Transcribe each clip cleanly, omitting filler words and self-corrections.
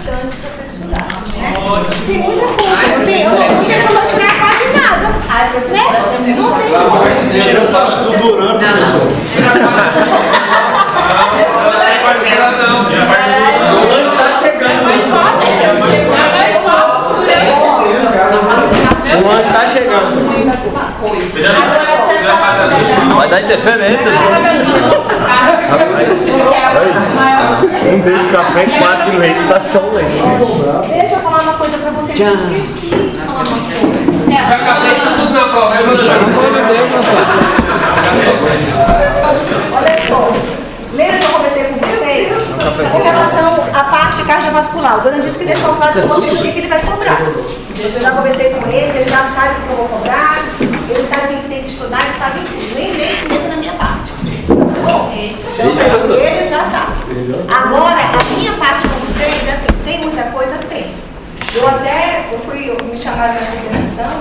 importante para você estudar, né? Tem muita coisa, não tem como eu tirar quase nada, né? Não tem como. Tira só estruturando, professor. O lanche está chegando. O lanche está chegando. Vai dar interferência. Um beijo de café e 4 de leite, tá só o leite. Deixa eu falar uma coisa pra vocês, eu esqueci de falar uma coisa. Já acabei isso tudo na prova. Olha só, lembra que eu conversei com vocês? Com relação à parte cardiovascular. O Dona disse que deixou claro para vocês o que ele vai cobrar. Eu já conversei com ele já sabe o que eu vou cobrar, ele sabe o que tem que estudar, ele sabe tudo. Nem se meta na minha parte. Bom, então ele já sabe. Agora, a minha parte com vocês, assim, tem muita coisa? Tem. Eu me chamaram na coordenação,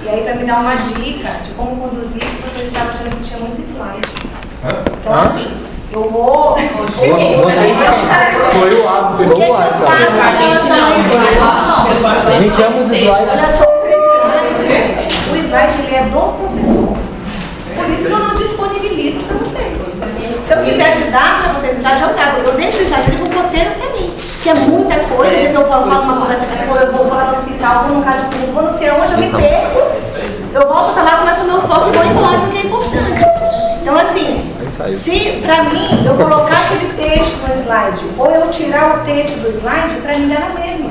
e aí para me dar uma dica de como conduzir, porque vocês estavam achando que tinha muito slide. Então, assim, eu vou. Foi o hábito, O que eu faço com relação a slide? A gente ama os slides. Olha só, o slide, gente, o slide ele é do professor. Por isso que eu não disponibilizo para vocês. Se eu quisesse dar para vocês, já trago. Eu deixo já ali no roteiro para mim. Que é muita coisa, às vezes eu falo uma conversa, eu vou lá no hospital, vou no caso clínico, vou não sei onde, eu me perco, eu volto para lá, começo o meu foco e vou embora do que é importante. Então, assim, se pra mim eu colocar aquele texto no slide ou eu tirar o texto do slide, pra mim dá na mesma.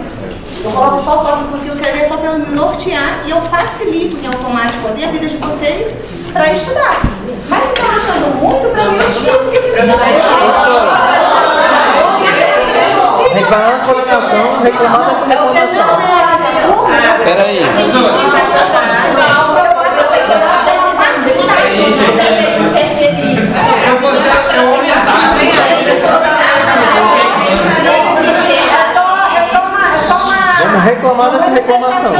Eu coloco só o foco que consigo querer só para me nortear e eu facilito em automático ali a vida de vocês para estudar. Mas se estão achando muito, para mim eu tiro. Reclamar da coordenação, reclamar dessa reclamação. Peraí. Vamos reclamar dessa reclamação.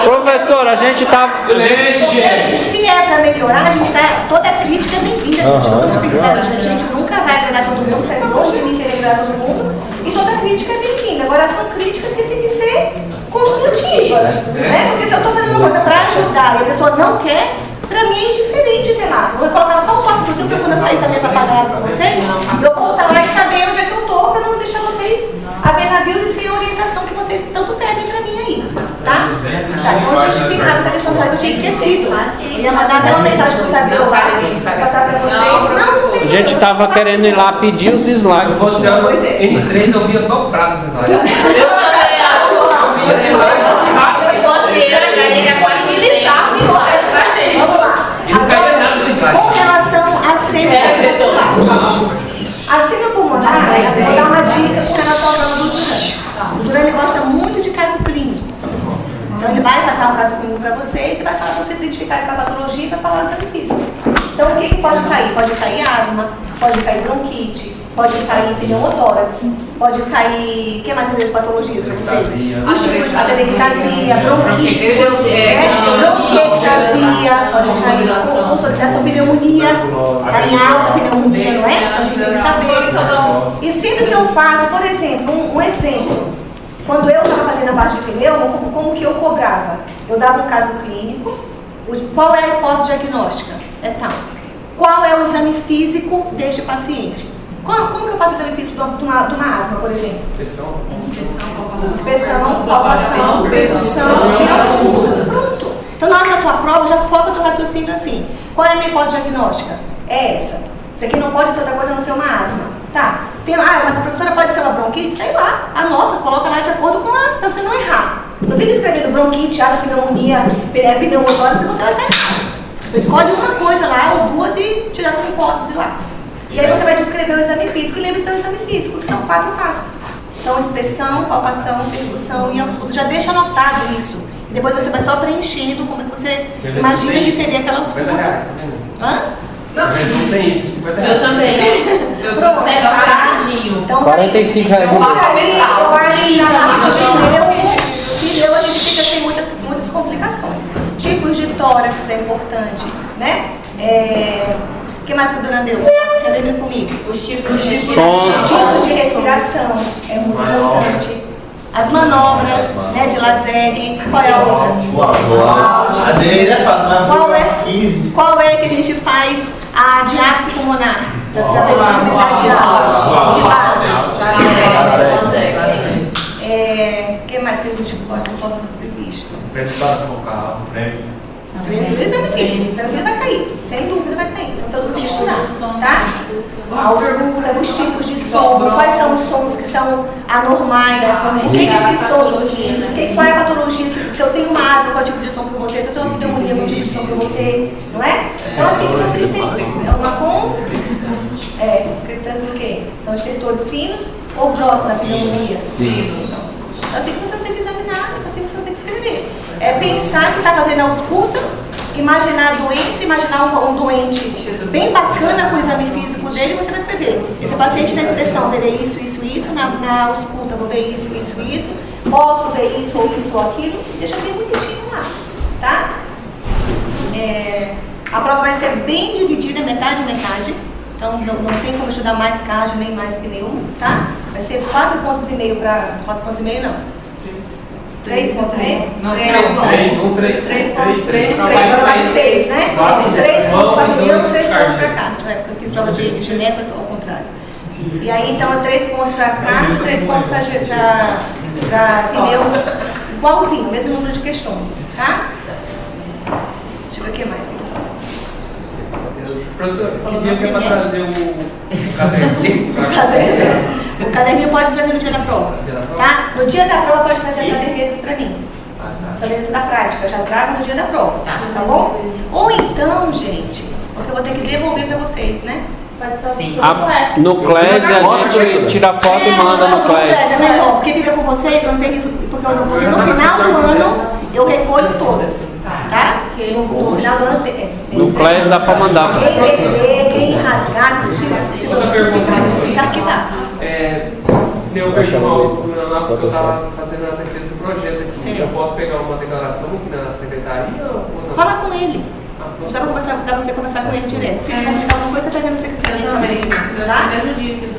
Professor, a gente tá. Se é para melhorar, a gente tá. Toda crítica é bem-vinda, todo mundo tem que dar. A gente nunca vai agradar todo mundo, sai longe de mim querer agradar todo mundo. E toda crítica é bem-vinda. Agora são críticas que tem que ser construtivas. Né? Porque se eu estou fazendo uma coisa para ajudar e a pessoa não quer, para mim é indiferente ter lá. Eu vou colocar só um toque, inclusive, para quando eu sair essa mesa apagada com vocês, eu vou estar lá e saber onde é que eu estou, para não deixar vocês a ver navios e sem a orientação que vocês tanto pedem para mim aí. Tá? Então, justificado essa questão que eu tinha esquecido. Eu ia mandar até uma mensagem pro Tadeu lá, passar para vocês. Não, A gente tava querendo ir lá pedir os slides. Você, N3, eu via dobrado os slides. Eu também acho. Se fosse eu, já pode utilizar o slide pra gente. vamos lá. E não caía nada no slide. Com relação à sêmica pulmonar. A sêmica pulmonar, eu vou dar uma dica com relação ao caso do Duran. O Duran ele gosta muito de caso clínico. Então ele vai passar um caso clínico para vocês e vai falar para vocês identificarem com a patologia e vai falar o exame físico. Então o que pode cair? Pode cair asma, pode cair bronquite, pode cair pneumotórax, pode cair... O que mais tem de patologias para vocês? Os tipos de atelectasia, bronquite, bronquiectasia, pode cair consolidação, pneumonia, está em alta pneumonia, não é? A gente tem que saber. E sempre que eu faço, por exemplo, um exemplo, quando eu estava fazendo a parte de pneu, como que eu cobrava? Eu dava um caso clínico, qual é a hipótese diagnóstica? É tal. Qual é o exame físico deste paciente? Como que eu faço o exame físico de uma asma, por exemplo? Inspeção, palpação, percussão e ausculto. Pronto. Então, na hora da tua prova, já foca o teu raciocínio assim. Qual é a minha hipótese diagnóstica? É essa. Isso aqui não pode ser outra coisa a não ser uma asma. Tá. Mas a professora pode ser uma bronquite? Sei lá. Anota, coloca lá de acordo com pra você não errar. Não fica escrevendo bronquite, asma, pneumonia, pneumotórax, e você vai estar errado. Escolhe uma coisa lá, ou duas, e te dá uma hipótese lá. E aí você vai descrever o exame físico e lembra do exame físico, que são 4 passos. Então, inspeção, palpação, percussão e ausculto. Já deixa anotado isso. E depois você vai só preenchendo como é que você imagina que seria aquela ausculto. Hã? Não tem isso, 50 Eu reais. também. Eu pego rapidinho. Então, R$45. eu acho que na parte de pneu a gente fica sem muitas complicações. Tipos de tórax é importante, né? O que mais que o Dona deu? Relembra comigo. Os tipos de Tipos de respiração é muito laser, qual é a outra? Às vezes é fácil, mas Qual é? umas 15. Qual é que a gente faz a diálise pulmonar? Para ver se você dá diálise. De base. O que mais que a gente pode, não posso cumprir isso? Frente para focar, frente. O exame físico. O exame físico vai cair. Sem dúvida vai cair. Então todo mundo tem que estudar, tá? Os tipos de som, quais são os sons que são anormais, o que é esse som, qual é a patologia, se eu tenho uma asma, qual é o tipo de som que eu vou ter, se eu tenho uma pneumonia, qual é o tipo de som que eu vou ter, não é? Então assim, vocês têm uma criptose o quê? São escritores finos ou grossos da pneumonia? Finos. Então assim que você não tem que examinar, assim que você não tem que escrever. É pensar que está fazendo a ausculta, imaginar a doença, imaginar um doente bem bacana com o exame físico dele, você vai escrever. Esse paciente na inspeção verá isso, na ausculta vou ver isso, posso ver isso ou aquilo, deixa bem bonitinho lá, tá? A prova vai ser bem dividida, metade, então não tem como estudar mais cardio nem mais pneu, tá? Vai ser 4,5 pontos para... 4,5 pontos não. 3 pontos, né? 3 pontos, 6, né? 3 pontos para pneu, 3 pontos para cardio. Porque eu fiz prova de Genebra, ao contrário. E aí, então, é 3 pontos para cardio, 3 pontos para pneu, igualzinho, mesmo número de questões, tá? Deixa eu ver o que mais. Professor, que dia que é para trazer o caderninho? O caderninho pode trazer no dia da prova, tá? No dia da prova pode trazer as cadernetas para mim. As cadernetas da prática, já trago no dia da prova, tá bom? Ou então, gente, porque eu vou ter que devolver para vocês, né? Sim. No CLES a gente tira foto e manda no CLES. É melhor, porque fica com vocês, eu não tenho isso, porque no final do ano eu recolho todas, tá? No final do ano... No CLES dá para mandar. Quem ler, quem rasgar, se fica arquivado. Eu pergunto na época que eu estava fazendo a defesa do projeto aqui. Sim. Eu posso pegar uma declaração aqui na secretaria ou não? Fala com ele. Dá pra você conversar com ele direto. Se ele complicar alguma coisa, você pega na secretaria também. Tá?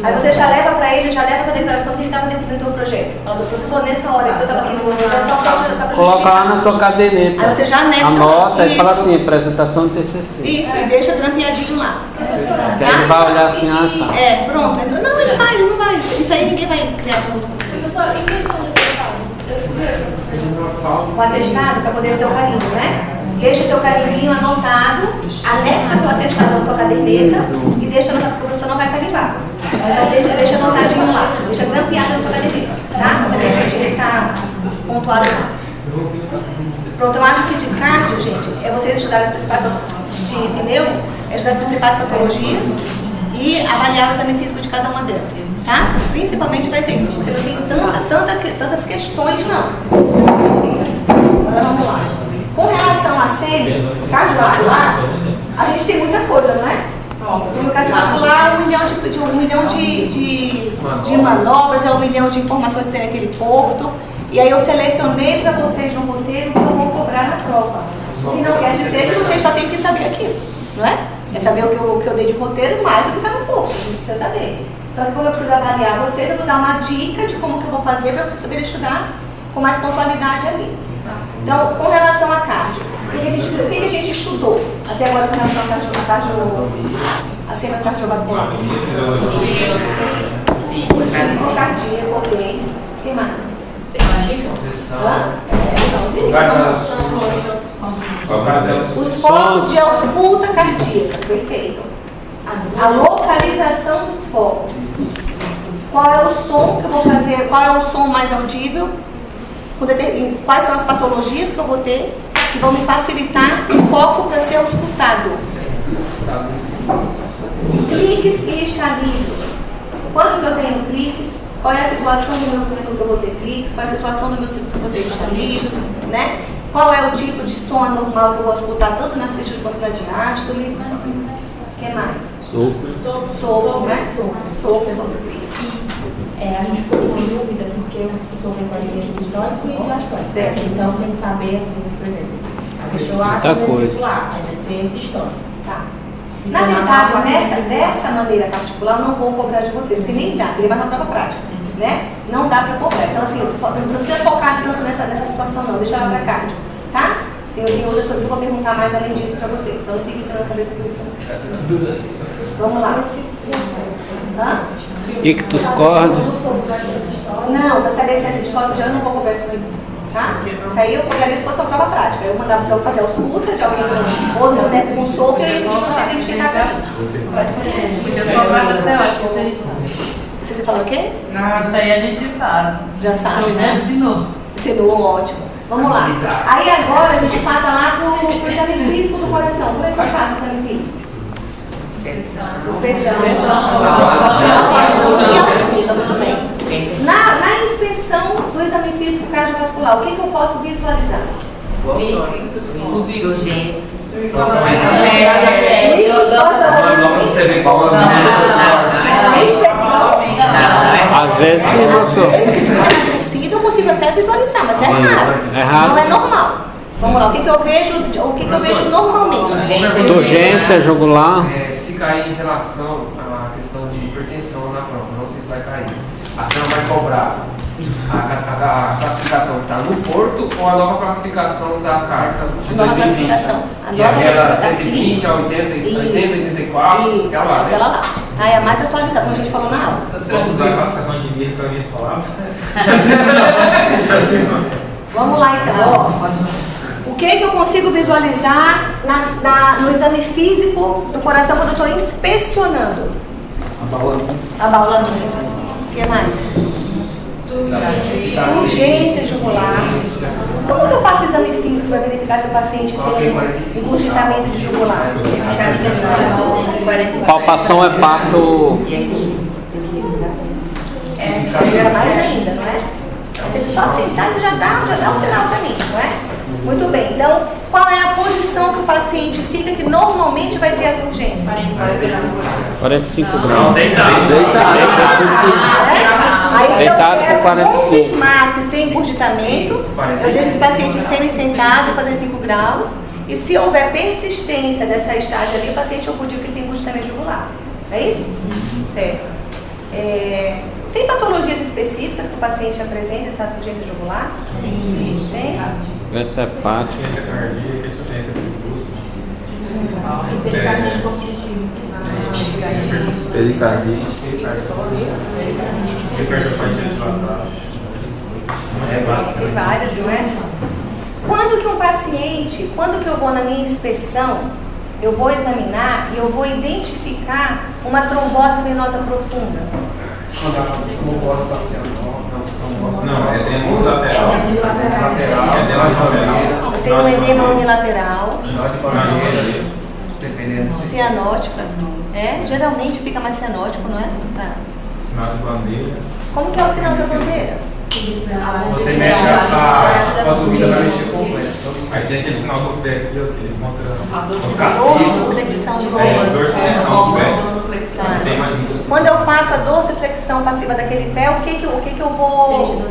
Aí você já leva pra ele, já leva pra declaração se ele estava dentro do teu projeto. Fala, professor, nessa hora que eu estava aqui no projeto, só pra Coloca lá na tua caderneta. Aí você já anexa. Anota e isso. fala assim, apresentação do TCC. Isso, e deixa trampeadinho lá. Aí ele vai olhar assim, tá. Pronto. Não, ele não vai. Isso aí ninguém vai criar tudo com você. Professor, em questão de O atestado para poder ter o carinho, né? Deixa o teu carimbo anotado, anexa o teu atestado na tua caderneta e deixa anotado, porque o professor não vai carimbar. Então deixa anotadinho lá, deixa grampeado na tua caderneta, tá? Você tem que estar pontuado lá. Pronto, eu acho que de cardio, gente, é vocês estudarem as principais de pneu, é estudar as principais patologias e avaliar o exame físico de cada uma delas, tá? Principalmente vai ser isso, porque eu não tenho tantas questões, não. Agora vamos lá. Com relação à SEMI, cardiovascular, a gente tem muita coisa, não é? No cardiovascular, 1 milhão de manobras, 1 milhão de informações que tem naquele porto. E aí eu selecionei para vocês no roteiro que eu vou cobrar na prova. O que não quer dizer que vocês só têm que saber aquilo, não é? É saber o que eu dei de roteiro mais o que está no porto, a gente precisa saber. Só que como eu preciso avaliar vocês, eu vou dar uma dica de como que eu vou fazer para vocês poderem estudar com mais pontualidade ali. Então, com relação a cardio, o que a gente estudou até agora com relação a SEMI cardiovascular? O ciclo cardíaco, ok. O que mais? Os focos de ausculta cardíaca, perfeito. A localização dos focos. Qual é o som que eu vou fazer? Qual é o som mais audível? Quais são as patologias que eu vou ter que vão me facilitar o foco para ser auscultado? Cliques e estalidos. Quando que eu tenho cliques? Qual é a situação do meu ciclo que eu vou ter cliques? Qual é a situação do meu ciclo que eu vou ter estalidos? Né? Qual é o tipo de som anormal que eu vou escutar tanto na sístole quanto na diástole? O que mais? Sopro, né? Sopro, isso. A gente ficou com dúvida porque o sopro tem pacientes históricos e diastóricos. Certo. Então tem que saber, assim, por exemplo, a pessoa ventricular, aí vai ser esse histórico. Tá. Na verdade, dessa maneira particular, eu não vou cobrar de vocês, porque nem dá, você vai na prova prática, né? Não dá para cobrar, Então, assim, não precisa focar tanto nessa situação, não. Deixa ela para cardio, tá? Tem outras coisas que eu vou perguntar mais além disso para vocês. Só não fique entrando na cabeça disso. Vamos lá. Hã? Ictus cordes. Não, para saber se essa história, eu não vou cobrar isso aí. Tá? Isso aí eu cobraria se fosse uma prova prática. Eu mandava você fazer a ausculta de alguém ou no médico com soco e ele você identificar para mim. Você falou o quê? Não, isso aí a gente sabe. Já sabe, né? Ensinou. Ensinou, ótimo. Vamos lá. Aí agora a gente passa lá pro exame físico do coração. Como é que faz o exame físico? Inspeção. E ausculta, muito bem. Na inspeção do exame físico cardiovascular, o que eu posso visualizar? Às vezes sim, professor. Eu consigo até visualizar, mas é raro. É raro. Não é normal. Vamos lá, o que eu vejo normalmente? Urgência, jugular. Se cair em relação à questão de hipertensão na prova, não sei se vai cair. A senhora vai cobrar a classificação que está no Porto ou a nova classificação da carta de 2020? Nova classificação. A E nova aquela classificação. 120 a 80, 84, Isso, aquela lá, né? aquela lá. Ah, é a mais atualizada, como a gente falou na aula. Posso usar a classificação de nível para minhas palavras? Vamos lá então, ó. O que eu consigo visualizar no exame físico do coração quando eu estou inspecionando? Abaulamento. O que mais? Urgência jugular. Como que eu faço o exame físico para verificar se o paciente tem engurgitamento de jugular? Palpação hepato. Gera mais ainda, não é? Você só aceitar já dá um sinal para mim, não é? Muito bem, então qual é a posição que o paciente fica que normalmente vai ter a urgência? 45 graus. Aí se eu Deitado quero com 45. confirmar se tem engurgitamento, eu deixo esse paciente semi-sentado, 45 graus, e se houver persistência dessa estágio ali, o paciente eu digo que ele tem engurgitamento jugular. É isso? Certo. Tem patologias específicas que o paciente apresenta essa urgência jugular? Sim. Tem? Doença hepática. Pericardite. Tem várias, não é? Quando que eu vou na minha inspeção, eu vou examinar e eu vou identificar uma trombose venosa profunda? Quando a trombose está sendo. Não, é edema lateral. Eu tenho um edema unilateral. Dependendo. Cianótica. Geralmente fica mais cianótico, não é? Tá. Sinal de bandeira. Como que é o sinal da bandeira? Você mexe a dúvida vai mexer completo. Aí tem aquele sinal do pé aqui, ele contra o Dorsiflexão de dorsiflexão do pé. Tá. Tem mais indústria. Quando eu faço a dorsiflexão passiva daquele pé, o que eu vou...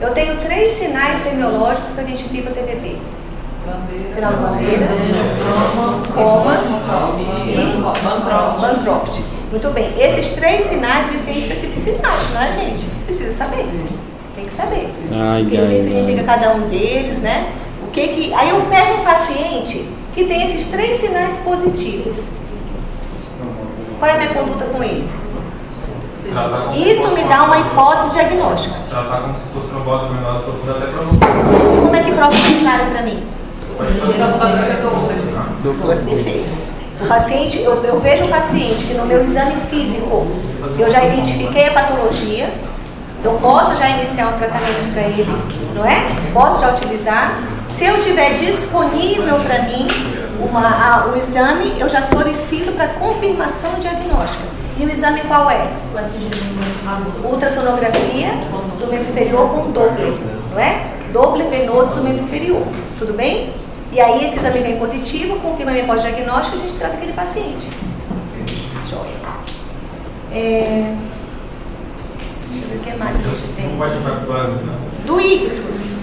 Eu tenho 3 sinais semiológicos que eu identifico o TBP. Sinal de bandeira, comas e Bancroft. Muito bem. Esses 3 sinais, eles têm especificidade, não é, gente? Precisa saber. Tem que saber. O que significa cada um deles, né? Aí eu pego um paciente que tem esses 3 sinais positivos. Qual é a minha conduta com ele? Isso me dá uma hipótese diagnóstica. Tratar como se fosse trombose venosa profunda até para Como é que prova claro para mim? Perfeito. O paciente, eu vejo um paciente que no meu exame físico eu já identifiquei a patologia, eu posso já iniciar um tratamento para ele, não é? Posso já utilizar. Se eu tiver disponível para mim o exame, eu já solicito para confirmação diagnóstica. E o exame qual é? Ultrassonografia do membro inferior com Doppler, não é? Doppler venoso do membro inferior, tudo bem? E aí esse exame vem positivo, confirma a minha pós-diagnóstica e a gente trata aquele paciente. Joia. Deixa eu ver o que mais que a gente tem. Do ictus.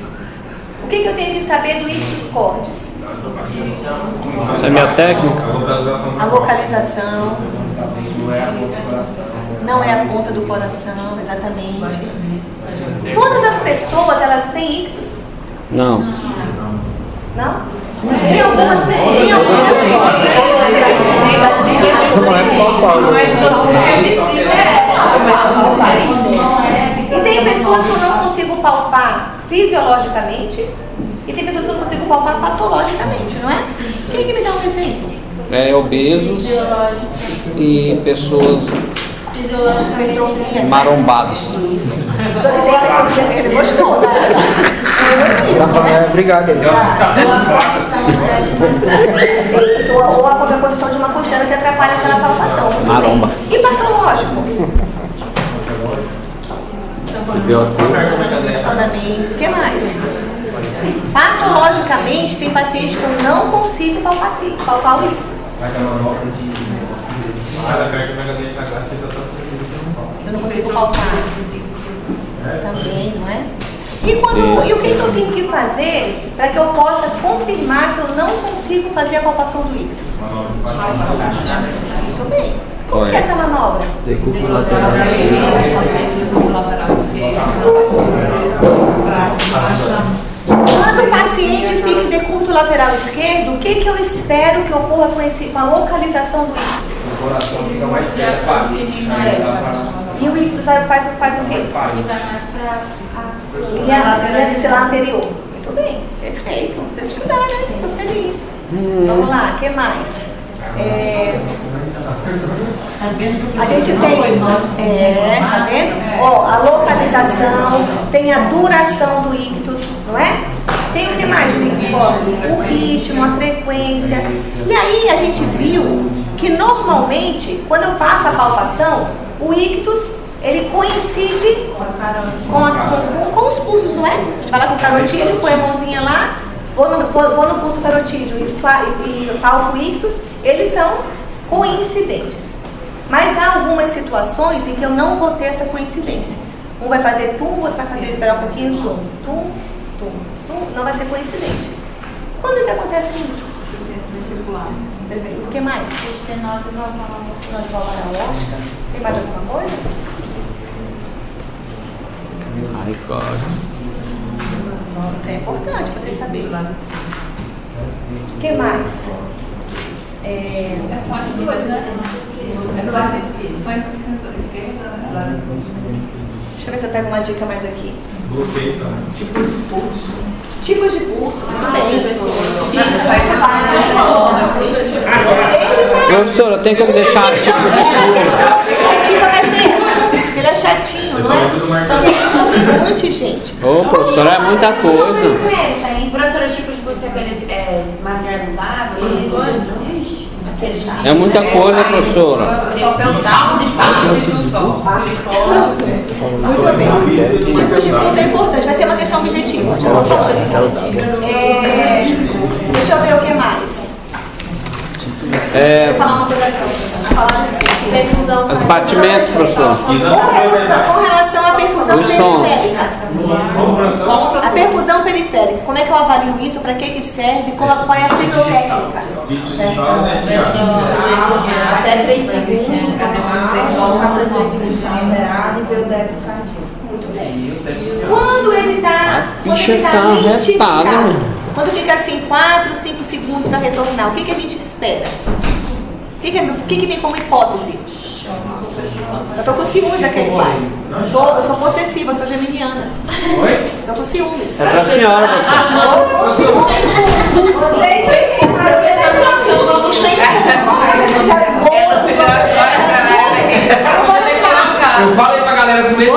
O que eu tenho que saber do ictus cordis? Semiotécnica. A localização. Não é a ponta do coração, exatamente. Todas as pessoas, elas têm ictus? Não. Não? Tem algumas têm. Tem algumas têm. E tem pessoas que eu não consigo palpar fisiologicamente e tem pessoas que eu não consigo palpar patologicamente, não é? Quem que me dá um exemplo? Obesos e pessoas marombados. Isso. Ele gostou, né? Obrigado. Ou a contraposição de uma costela que atrapalha aquela palpação. Maromba. E patológico? O que mais? Patologicamente, tem paciente que eu não consigo palpar o ictus. Eu não consigo palpar. Também, não é? E o que eu tenho que fazer para que eu possa confirmar que eu não consigo fazer a palpação do ictus? Muito bem. Como que é essa manobra? Decúbito lateral. Quando o paciente fica em decúbito lateral esquerdo, o que eu espero que ocorra com a localização do ictus? O coração fica mais perto. E o ictus faz o quê? E a axilar anterior. Muito bem, perfeito. Vocês estudaram, né? Estou feliz. Vamos lá, o que mais? A gente tem, tá vendo? Ó, a localização, tem a duração do ictus, não é? Tem o que mais do ictus? O ritmo, a frequência. E aí a gente viu que normalmente, quando eu faço a palpação, o ictus, ele coincide com os pulsos, não é? A gente vai lá com o carotídeo, põe a mãozinha lá, vou no pulso carotídeo e palpo o ictus, eles são coincidentes. Mas há algumas situações em que eu não vou ter essa coincidência. Um vai fazer tum, o outro vai fazer, esperar um pouquinho, tum, tum, tum, tum, não vai ser coincidente. Quando é que acontece isso? Você vê, o que mais? Estenose valvar aórtica. Tem mais alguma coisa? Ai, God. Isso é importante vocês saberem. O que mais? É só as duas, né? É só as esquerda, Deixa eu ver se eu pego uma dica mais aqui. Bloqueio, tá? Tipos de pulso, muito bem. Professora, tem que me deixar. A questão objetiva vai ser essa. Ele é chatinho, não é? Só que é importante, gente. Ô, professora, é muita coisa. Professora, tipo de pulso é aquele material indável? É muita coisa, professora. Só pelo palmas e palmas. Muito bem. Tipos de pulso é importante, vai ser uma questão objetiva. Já vou falando. Deixa eu ver o que mais. Vou falar uma coisa aqui. Os batimentos, professor. Com relação à perfusão Os sons. periférica. A perfusão periférica, como é que eu avalio isso? Para que serve? Qual é a ciclotécnica? Até 3 segundos, passa 3 segundos na alterada e vê o débito cardíaco. Quando ele está arretada, né? quando fica assim 4, 5 segundos para retornar, o que a gente espera? O que vem como hipótese? Eu tô com ciúmes daquele pai. Eu sou possessiva, eu sou geminiana. Oi? Tô com ciúmes. É pra senhora, professora. Vocês Eu falei pra galera do meio.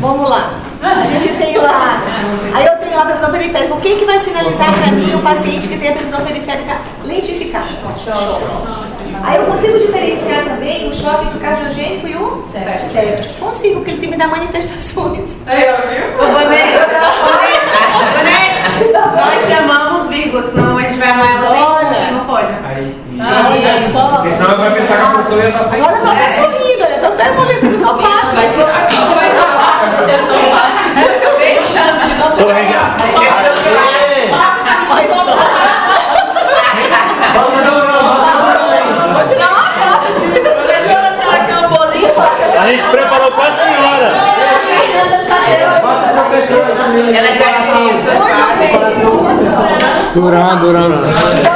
Vamos lá. A gente tem lá. Aí eu tenho lá a perfusão periférica. O que vai sinalizar para mim o paciente que tem a perfusão periférica lentificada? Choque. Aí eu consigo diferenciar também o choque do cardiogênico e o séptico. Consigo, porque ele tem que me dar manifestações. Nós chamamos vírgula, senão a gente vai amar ela sem não pode. Porque senão vai pensar que a pessoa ia estar sem. Agora eu tô até sorrindo, olha. Tô até mostrando que sou fácil. Vai tirar. Muito bem, chance de não Vou tirar uma foto disso. Deixa eu achar que é um bolinho. A gente preparou pra senhora. Ela já disse. Durando. Então,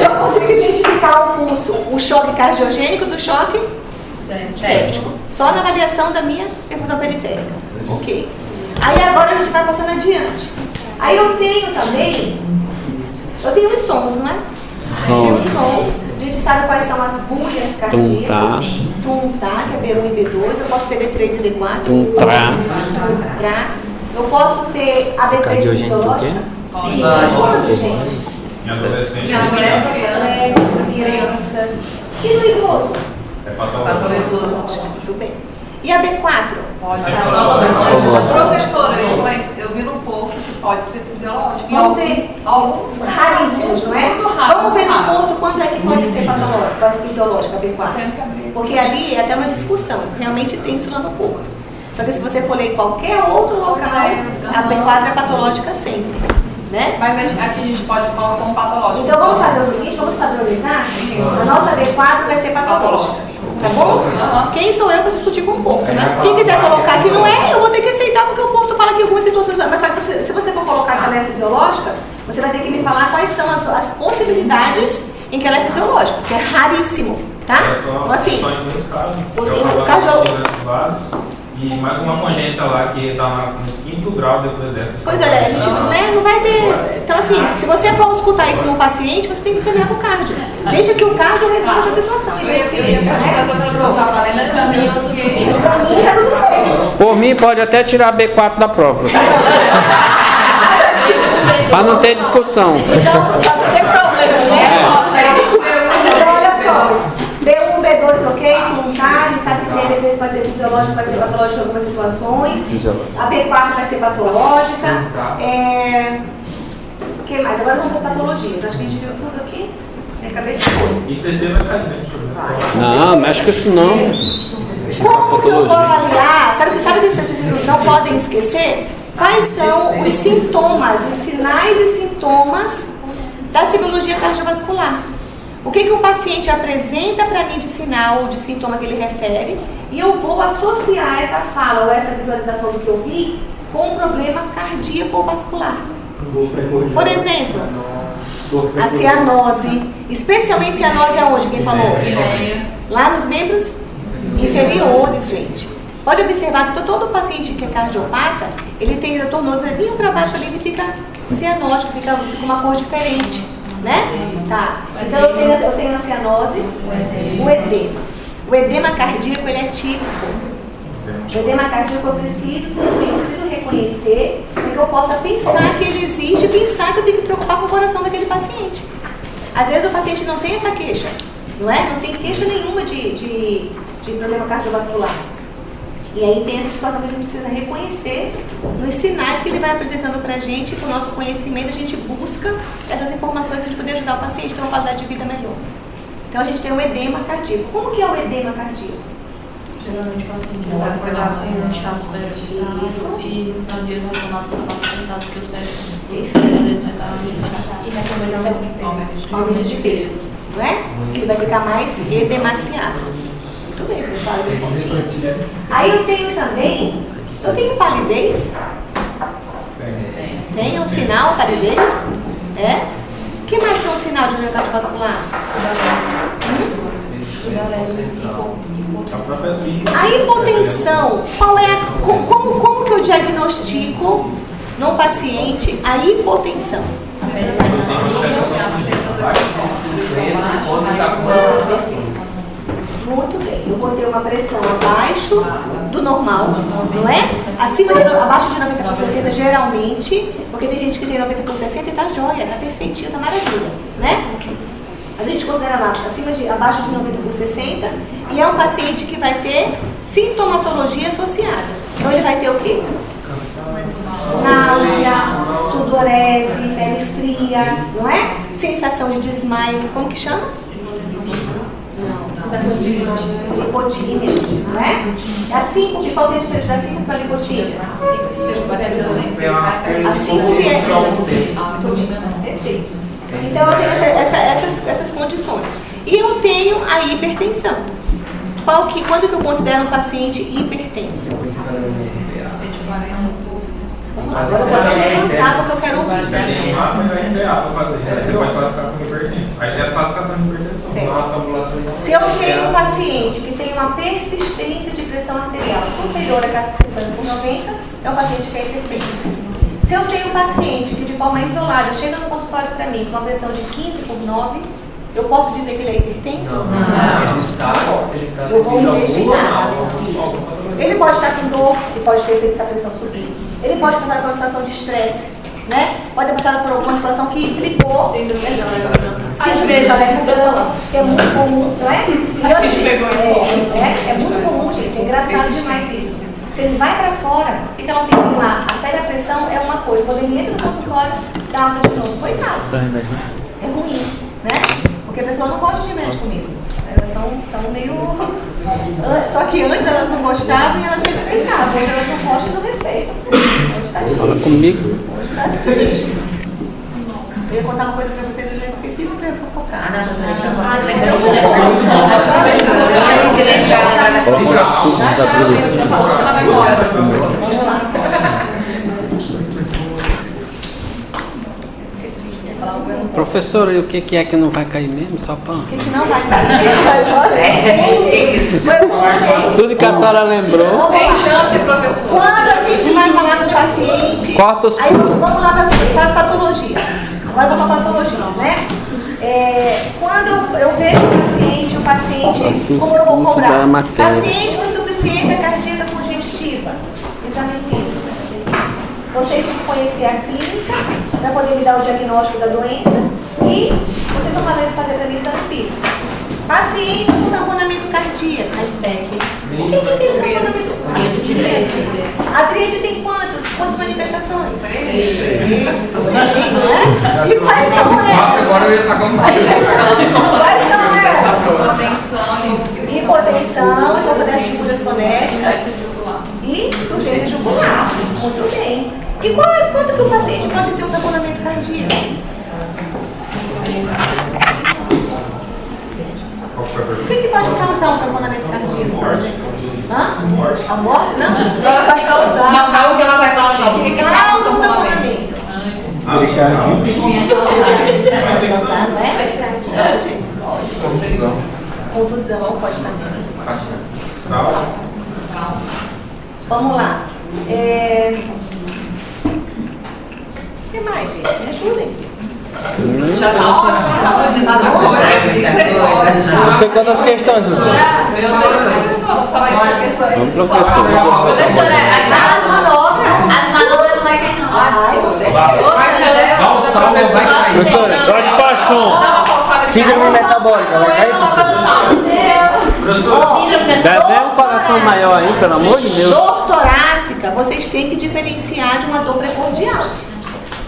eu consigo identificar o pulso, o choque cardiogênico do choque séptico. Só na avaliação da minha perfusão periférica. Ok. Aí agora a gente vai passando adiante. Aí eu tenho também, os sons, não é? Tem os sons. A gente sabe quais são as bulhas cardíacas. Tum-tá, que é B1 e B2. Eu posso ter B3 e B4. Tum-trá. Eu posso ter a B3 fisiológica. Sim, pode, gente. Em adolescente. Crianças. E no idoso? É patológico. Muito bem. E a B4? Pode ser patológico. Professora, eu vi no porto que pode ser fisiológico. Vamos ver. Alguns Raríssimos, não é? Muito raro. Vamos ver no porto quanto é que pode ser patológico, fisiológico, a B4. Porque ali é até uma discussão. Realmente tem isso lá no porto. Só que se você for ler em qualquer outro local, a B4 é patológica sempre. Né? Mas aqui a gente pode colocar como patológico. Então vamos fazer o seguinte, vamos padronizar? A nossa B4 vai ser patológica. Tá bom? Quem sou eu para discutir com o porto, né? Quem quiser colocar que não é, eu vou ter que aceitar, porque o porto fala que algumas situações. Mas se você for colocar que ela é fisiológica, você vai ter que me falar quais são as possibilidades em que ela é fisiológica, que é raríssimo, tá? Então assim, Só em dois casos. o cardiólogo. E mais uma congênita lá que está no 5º grau depois dessa. Pois olha, a gente não vai ter. Então, assim, se você for escutar isso num paciente, você tem que caminhar para o cardio. Deixa que o cardio resolva essa situação. Em vez de ser, né? No caminho No caminho tá tudo certo. Por mim, pode até tirar B4 da prova. Para não ter discussão. Então, não tem problema, né? Então, olha só. B1, B2, ok? Não tá? A gente sabe que a B3 vai ser fisiológica, vai ser patológica em algumas situações. A B4 vai ser patológica. O que mais? Agora vamos para as patologias. Acho que a gente viu tudo aqui. Minha cabeça foi. E CC vai cair, né? Não, mexe com isso não. Como que eu vou avaliar? Sabe que vocês precisam, não podem esquecer? Quais são os sintomas, os sinais e sintomas da simbologia cardiovascular? O que o paciente apresenta para mim de sinal, de sintoma que ele refere, e eu vou associar essa fala ou essa visualização do que eu vi com um problema cardíaco ou vascular. Por exemplo, a cianose, especialmente cianose aonde? Quem falou? Lá nos membros inferiores, gente. Pode observar que todo paciente que é cardiopata, ele tem a tornozelezinha para baixo ali, ele fica cianótico, fica uma cor diferente, né? Tá. Então eu tenho a cianose, o edema. O edema cardíaco, ele é típico. O edema cardíaco eu preciso reconhecer para que eu possa pensar que ele existe e pensar que eu tenho que preocupar com o coração daquele paciente. Às vezes o paciente não tem essa queixa, não é? Não tem queixa nenhuma de problema cardiovascular. E aí tem essa situação que a gente precisa reconhecer nos sinais que ele vai apresentando pra gente, com o nosso conhecimento, a gente busca essas informações para a gente poder ajudar o paciente a ter uma qualidade de vida melhor. Então a gente tem o edema cardíaco. Como que é o edema cardíaco? Geralmente o paciente vai acordar com um inchaço periférico e no final do dia ele vai tomar do sapato sentado porque os pés e recomenda aumento de peso, não é? Que ele vai ficar mais edemaciado. Muito bem, pessoal, bem certinho. Aí eu tenho também, palidez. Tem um sinal, palidez? É? O que mais tem um sinal de doença cardiovascular? A hipotensão, como que eu diagnostico no paciente a hipotensão? Muito bem, eu vou ter uma pressão abaixo do normal, não é? Abaixo de 90 por 60 geralmente, porque tem gente que tem 90 por 60 e tá jóia, tá perfeitinho, tá maravilha, né? A gente considera lá abaixo de 90 por 60 e é um paciente que vai ter sintomatologia associada. Então ele vai ter o quê? Náusea, sudorese, pele fria, não é? Sensação de desmaio, como que chama? Lipotímia, né? A síncope, qual que é a diferença da síncope para a lipotímia? A síncope é... Perfeito. Então eu tenho essas condições. E eu tenho a hipertensão. Quando que eu considero um paciente hipertenso? Agora eu vou levantar porque eu quero ouvir. Você tem uma RDA para fazer, você pode classificar como hipertenso. Aí tem as classificações de hipertensão. Se eu tenho um paciente que tem uma persistência de pressão arterial superior a 50/90, é um paciente que é hipertenso. Se eu tenho um paciente que de forma isolada chega no consultório para mim com uma pressão de 15/9, eu posso dizer que ele é hipertenso? Não. Eu vou investigar. Ele pode estar com dor, que pode ter feito essa pressão subir. Ele pode passar por uma situação de estresse, né? Pode ter passado por alguma situação que implicou. Síndrome de Alexander, que é muito comum, não é? É muito comum, gente. É engraçado demais isso. Se ele vai para fora, fica lá um tempinho lá. Até a pressão é uma coisa. Quando ele entra no consultório, dá alta de novo. Coitado. É ruim, né? Porque a pessoa não gosta de médico mesmo. Elas estão meio... Só que antes elas não gostavam e elas respeitavam. Hoje elas não gostam do respeito. Hoje está difícil. Fala comigo. Hoje está difícil. Eu ia contar uma coisa para vocês, eu já esqueci, porque eu ia fofocar. Professora, e o que é que não vai cair mesmo? Só para... O que não vai cair? Tudo que a senhora lembrou. Tem chance, professor. Quando a gente vai falar com o paciente... Corta os aí vamos lá para as patologias. Agora vamos para a patologia, né? Quando eu vejo o paciente, como eu vou cobrar? Paciente com insuficiência cardíaca congestiva. Exame físico. Vocês têm que conhecer a clínica para poder me dar o diagnóstico da doença e vocês vão fazer para mim o exame físico. Paciente com tamponamento cardíaco. O que tem tamponamento cardíaco? A tríade tem quantas manifestações? 3. E quais são elas? Quais são elas? Hipotensão, hipotensão de figuras fonéticas e urgência jugular. Muito bem. E quanto que o paciente pode ter um tamponamento cardíaco? O que pode causar um tamponamento cardíaco, por exemplo? A morte? Não? Não vai causar. Não causa, ela vai causar. O que causa um tamponamento? Não é? Pode. Contusão pode também. Vamos lá. O que mais, gente? Me ajudem. Já tá ótimo. Não sei quantas questões, professora. Vamos, professora. As manobras não vai cair, não. Ai, você. Professora, Só de paixão. síndrome metabólica, vai cair, professora? Dá até um coração maior aí, pelo amor de Deus. Dor torácica, vocês têm que diferenciar de uma dor precordial.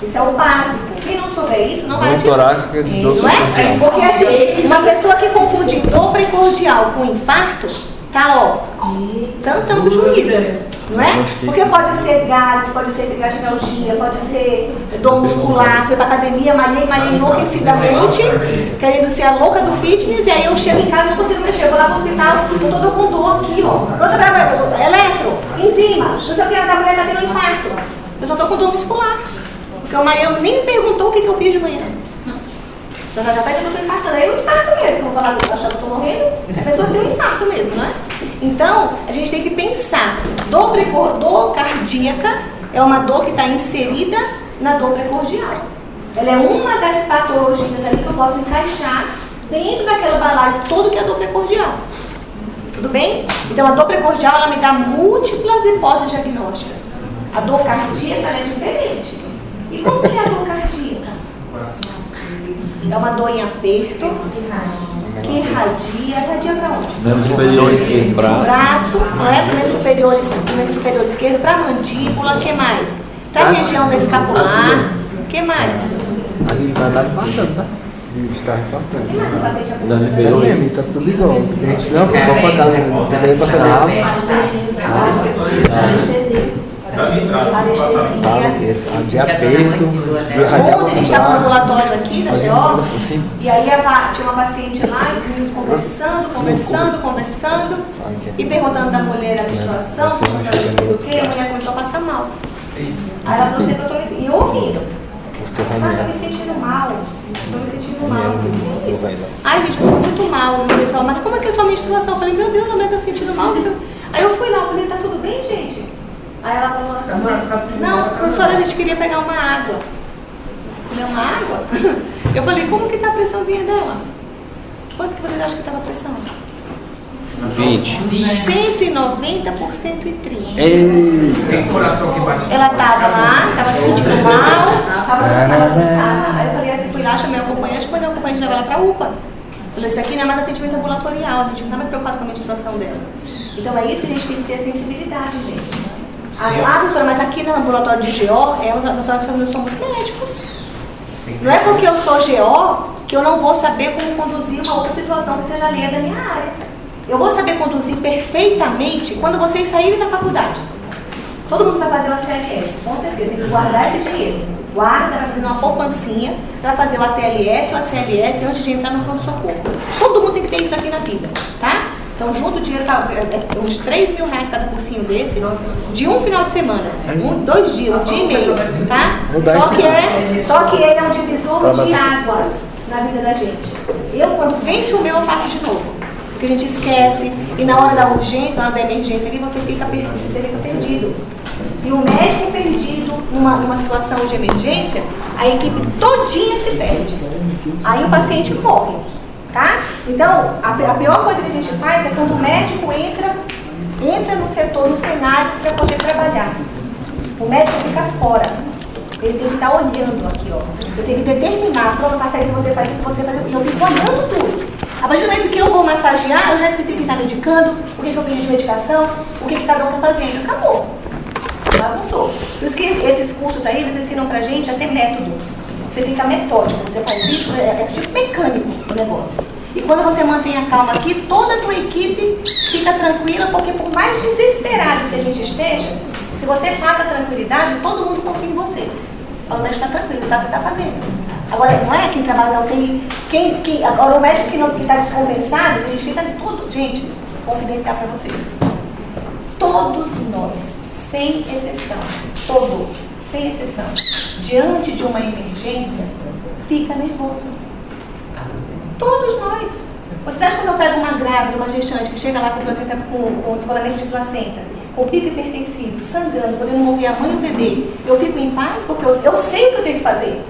Isso é o básico. Quem não souber isso, não vai adiante. Torácica de dor Não é? Porque assim, uma pessoa que confunde dor precordial com infarto, tá, tanto juízo. Não é? Porque pode ser gases, pode ser gastronalgia, pode ser dor muscular, foi pra academia, malhei enlouquecidamente, querendo ser a louca do fitness, e aí eu chego em casa e não consigo mexer, eu vou lá pro hospital, eu tô com dor aqui, pronto, eletro, enzima, não sei o que, a mulher tá tendo um infarto. Eu só tô com dor muscular. Porque o Maria nem me perguntou o que eu fiz de manhã. Já tá dizendo que eu tô infartando. Aí é um infarto mesmo. Eu vou falar que eu achava que eu tô morrendo. A pessoa tem um infarto mesmo, não é? Então, a gente tem que pensar. Dor cardíaca é uma dor que está inserida na dor precordial. Ela é uma das patologias ali que eu posso encaixar dentro daquele balaio todo que é a dor precordial. Tudo bem? Então, a dor precordial, ela me dá múltiplas hipóteses diagnósticas. A dor cardíaca, ela é diferente. E como que é a dor cardíaca? É uma dor em aperto, que irradia para onde? Membro superior esquerdo, Braço, não é? Para o membro superior esquerdo, para a mandíbula, o que mais? Para a região da escapular, o que mais? Ali vai dar bastante, tá? Está reportando. Tem mais um paciente Dani agudo? fez Isso um mesmo, tá tudo igual. A gente não, que eu vou pra casa, precisei passar mal. Anestesia. De aperto, de Ontem a gente estava no ambulatório aqui, da Fazia um GO, negócio assim. e aí tinha uma paciente lá, e os meninos conversando, e perguntando da mulher da menstruação, perguntando não sei o quê, a mulher começou a passar mal. Aí ela falou assim, que eu tô me sentindo, e eu ouvindo, tô me sentindo mal, Eu falei, que é isso? Ai, gente, eu tô muito mal, o pessoal, mas como é que é a sua menstruação? Eu falei, meu Deus, a mulher tá se sentindo mal. Aí eu fui lá, falei, tá tudo bem, gente? Aí ela falou assim, não, professora, a gente queria pegar uma água. Eu falei, uma água? Eu falei, como que tá a pressãozinha dela? Quanto que vocês acham que tava a pressão? 20. 190 por 130. Tem coração que bate. Ela tava lá, tava se sentindo mal, tava. Aí eu falei assim, fui lá, chamei o acompanhante, quando o acompanhante levou ela pra UPA. Eu falei, isso aqui não é mais atendimento ambulatorial, a gente não tá mais preocupado com a menstruação dela. Então é isso que a gente tem que ter sensibilidade, gente. Professora, mas aqui no ambulatório de GO, nós somos médicos. Não é porque eu sou GO que eu não vou saber como conduzir uma outra situação que seja alheia da minha área. Eu vou saber conduzir perfeitamente quando vocês saírem da faculdade. Todo mundo vai fazer o ACLS, com certeza, tem que guardar esse dinheiro. Guarda, vai fazer uma poupancinha para fazer o ATLS ou a ACLS antes de entrar no pronto-socorro. Todo mundo tem que ter isso aqui na vida, tá? Então, junto o dinheiro, uns 3 mil reais cada cursinho desse, de um final de semana, 2 dias, um dia e meio, tá? Só que ele é um divisor de águas na vida da gente. Eu, quando venço o meu, eu faço de novo. Porque a gente esquece, e na hora da urgência, na hora da emergência ali, você fica perdido. E o médico perdido numa situação de emergência, a equipe todinha se perde. Aí o paciente morre. Tá? Então, a pior coisa que a gente faz é quando o médico entra no setor, no cenário, para poder trabalhar. O médico fica fora. Ele tem que estar olhando aqui, ó. Eu tenho que determinar, pronto, passar isso, você faz isso, você faz isso. E eu fico olhando tudo. A partir do momento que eu vou massagear, eu já esqueci quem está medicando, o que eu pedi de medicação, o que cada um está fazendo. Acabou. Bagunçou. Por isso que esses cursos aí, eles ensinam pra gente a ter método. Você fica metódico, você faz isso, é tipo mecânico o negócio. E quando você mantém a calma aqui, toda a tua equipe fica tranquila, porque por mais desesperado que a gente esteja, se você passa a tranquilidade, todo mundo confia em você. Fala, mas está tranquilo, sabe o que está fazendo. Agora, não é quem trabalha na UTI, agora o médico que está descompensado, a gente fica tudo. Gente, confidencial para vocês. Todos nós, sem exceção, todos, sem exceção, diante de uma emergência, fica nervoso. Todos nós. Você acha que quando eu pego uma grávida, uma gestante que chega lá com placenta, com descolamento de placenta, com pico hipertensivo, sangrando, podendo morrer a mãe e o bebê, eu fico em paz porque eu sei o que eu tenho que fazer.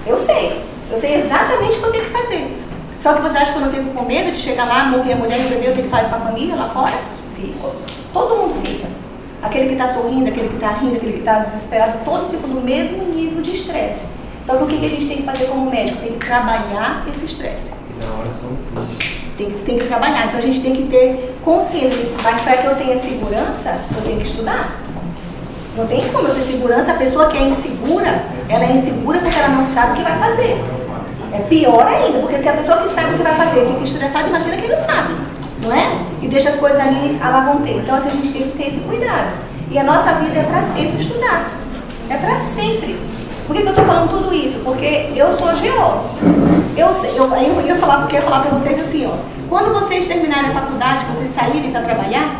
Eu sei exatamente o que eu tenho que fazer. Só que você acha que eu não fico com medo de chegar lá, morrer a mulher e o bebê, eu tenho que fazer com a família lá fora? Fico. Todo mundo fica. Aquele que está sorrindo, aquele que está rindo, aquele que está desesperado, todos ficam no mesmo nível de estresse. Só que o que a gente tem que fazer como médico? Tem que trabalhar esse estresse. Na hora são tudo. Tem que trabalhar. Então a gente tem que ter consciência. Mas para que eu tenha segurança, eu tenho que estudar. Não tem como eu ter segurança. A pessoa que é insegura, ela é insegura porque ela não sabe o que vai fazer. É pior ainda, porque se a pessoa que sabe o que vai fazer tem que estressar, imagina quem não sabe. Não é? E deixa as coisas ali à la vontade. Então assim, a gente tem que ter esse cuidado. E a nossa vida é para sempre estudar. É para sempre. Por que eu estou falando tudo isso? Porque eu sou GO. Eu ia falar para vocês assim, ó. Quando vocês terminarem a faculdade, que vocês saírem para trabalhar,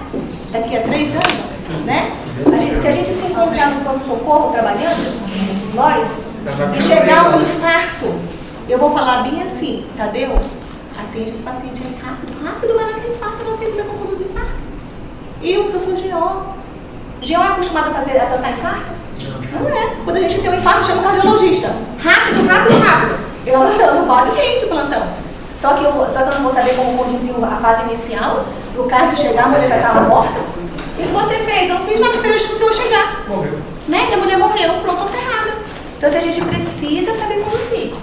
daqui a 3 anos, né? Se a gente se encontrar no pronto-socorro trabalhando, nós, e chegar um infarto, eu vou falar bem assim, Tadeu, atende esse paciente aí rápido, vai lá ter infarto, você não vai conduzir infarto. Eu sou GO. GO é acostumado a tratar infarto? Não é. Quando a gente tem um infarto, chama o cardiologista. Rápido. Eu não posso atender o plantão. Só que eu não vou saber como conduzir a fase inicial, o cardio chegar, a mulher já estava morta. O que você fez? Eu não fiz nada esperando o senhor chegar. Morreu. Né? E a mulher morreu, pronto, ferrada. Então, a gente precisa saber conduzir.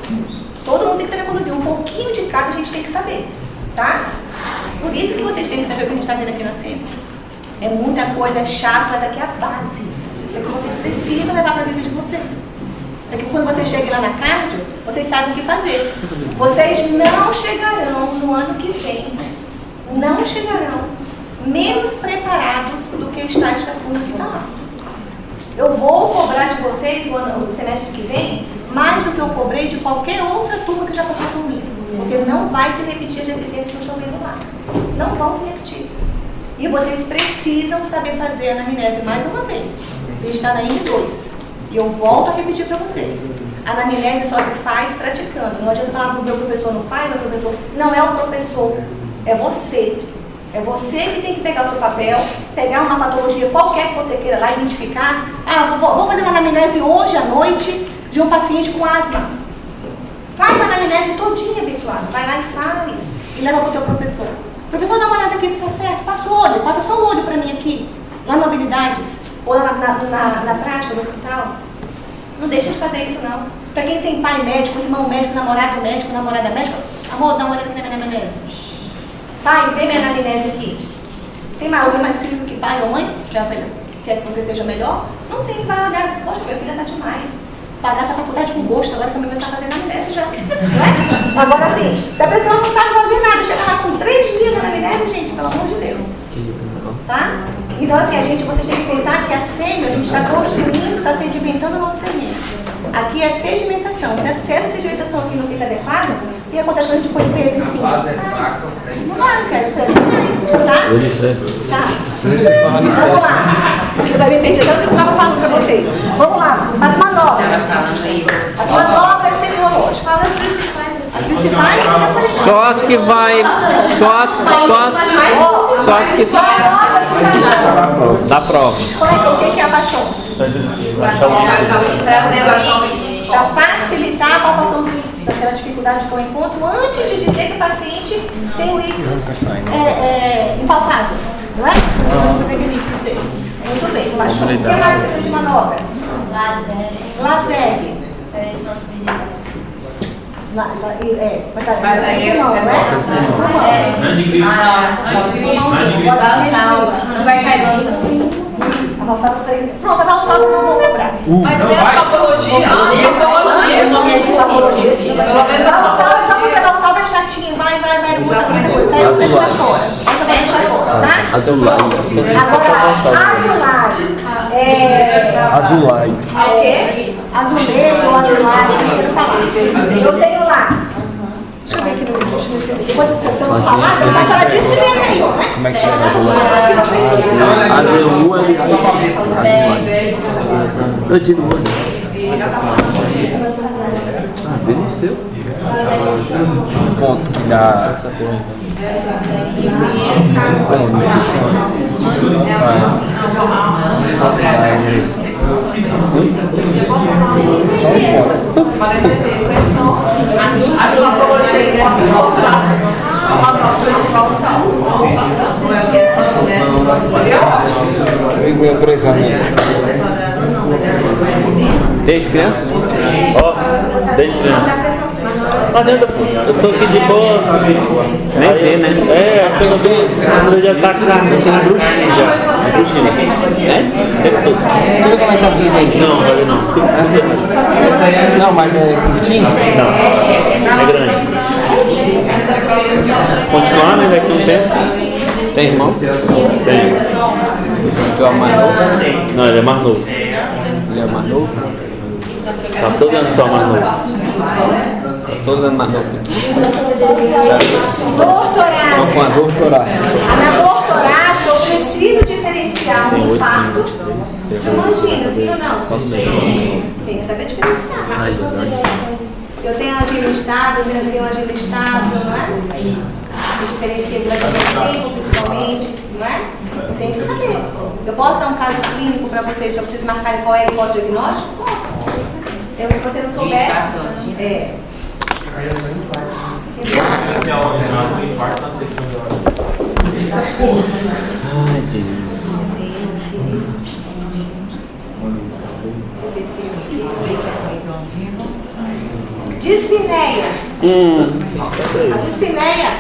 Todo mundo tem que saber conduzir. Um pouquinho de cada a gente tem que saber. Tá? Por isso que vocês têm que saber o que a gente está vendo aqui na cena. É muita coisa, é chato, mas aqui é a base. Isso é que vocês precisam levar para a vida de vocês. Para que quando vocês cheguem lá na cardio, vocês saibam o que fazer. Vocês não chegarão no ano que vem, não chegarão menos preparados do que está esta turma que está lá. Eu vou cobrar de vocês no semestre que vem mais do que eu cobrei de qualquer outra turma que já passou por mim. Porque não vai se repetir as deficiências que eu estou vendo lá. Não vão se repetir. E vocês precisam saber fazer a anamnese mais uma vez. A gente está na M2. E eu volto a repetir para vocês. A anamnese só se faz praticando. Não adianta falar que o meu professor não faz, meu professor. Não é o professor, é você. É você que tem que pegar o seu papel, pegar uma patologia qualquer que você queira lá identificar. Ah, vou fazer uma anamnese hoje à noite de um paciente com asma. Faz a anamnese todinha, abençoado. Vai lá e faz. E leva para o teu professor. Professor, dá uma olhada aqui se está certo. Passa o olho, passa só o olho para mim aqui. Lá no Habilidades, ou lá na prática do hospital. Não deixa de fazer isso, não. Para quem tem pai médico, irmão médico, namorada médica, amor, dá uma olhada aqui na minha anamnese. Pai, vê minha anamnese aqui. Tem alguém mais incrível que pai ou mãe? Já quer que você seja melhor? Não tem, vai olhar. Poxa, minha filha está demais. Pagar essa faculdade com gosto, agora que a minha mãe está fazendo anamnese já. Não é? Agora assim, se a pessoa não sabe fazer nada, chega lá com 3 dias de anamnese, gente, pelo amor de Deus. Tá? Então assim, vocês têm que pensar que a sêmio, a gente está construindo, está sedimentando o nosso semente. Aqui é sedimentação. Se essa sedimentação aqui não fica adequada, o que acontece quando a gente põe peso em cima? Não vai, não quero. Tá? Tá. Vamos lá. Você vai me perder, eu tenho que falar falando para vocês. Vamos lá. As manobras. As manobras semiológicas. Fala as principais. Só as que vai. Só as que da prova. O que é abaixou? Para facilitar a palpação do ictus, aquela dificuldade que eu encontro antes de dizer que o paciente tem o ictus impalpável, não é? Muito bem, relaxou. O que mais tem de manobra? Laser. Não vai cair. Pronto, a valsada eu não vou cobrar. Mas tem a patologia. Só porque a valsada é chatinho, vai, muita coisa. Aí eu vou deixar fora. Essa vai deixar fora, tá? Agora, azulai. O quê? Azuleiro ou azulai, eu quero falar. Eu tenho lá. Deixa eu ver aqui no último esqueci. Depois se eu não falar, a senhora disse que vem aí, né? Como é que chama essa eu tiro o olho. Vê no seu. Ponto da. Meu prezamento. Desde criança? Ó, desde criança. Não adianta, pô. Eu tô aqui de boa, Nem vê, né? É, quando eu já tá carne, tem bruxinha já. Bruxinha. É? Deixa eu comentar assim aí. Não, velho, não. Não, mas é curtinho? Não. É grande. Se continuar, né, daqui um tempo. Tem irmão? Tem. Seu é mais novo? Não, ele é mais novo. Ele é mais novo? 14 anos só mais novo. 14 anos mais novo que tu. Dor torácica. Com a dor torácica. Na dor torácica, eu preciso diferenciar um infarto de uma angina, sim ou não? Tem que saber diferenciar. Eu tenho a angina estável, eu tenho a angina estável, não é? Isso. Eu diferencio durante o tempo, principalmente, não é? Tem que saber. Eu posso dar um caso clínico para vocês marcarem qual é o pós-diagnóstico? Posso. Então, se você não souber... Aí é só infarto. Ai, Deus. Dispneia. A dispneia,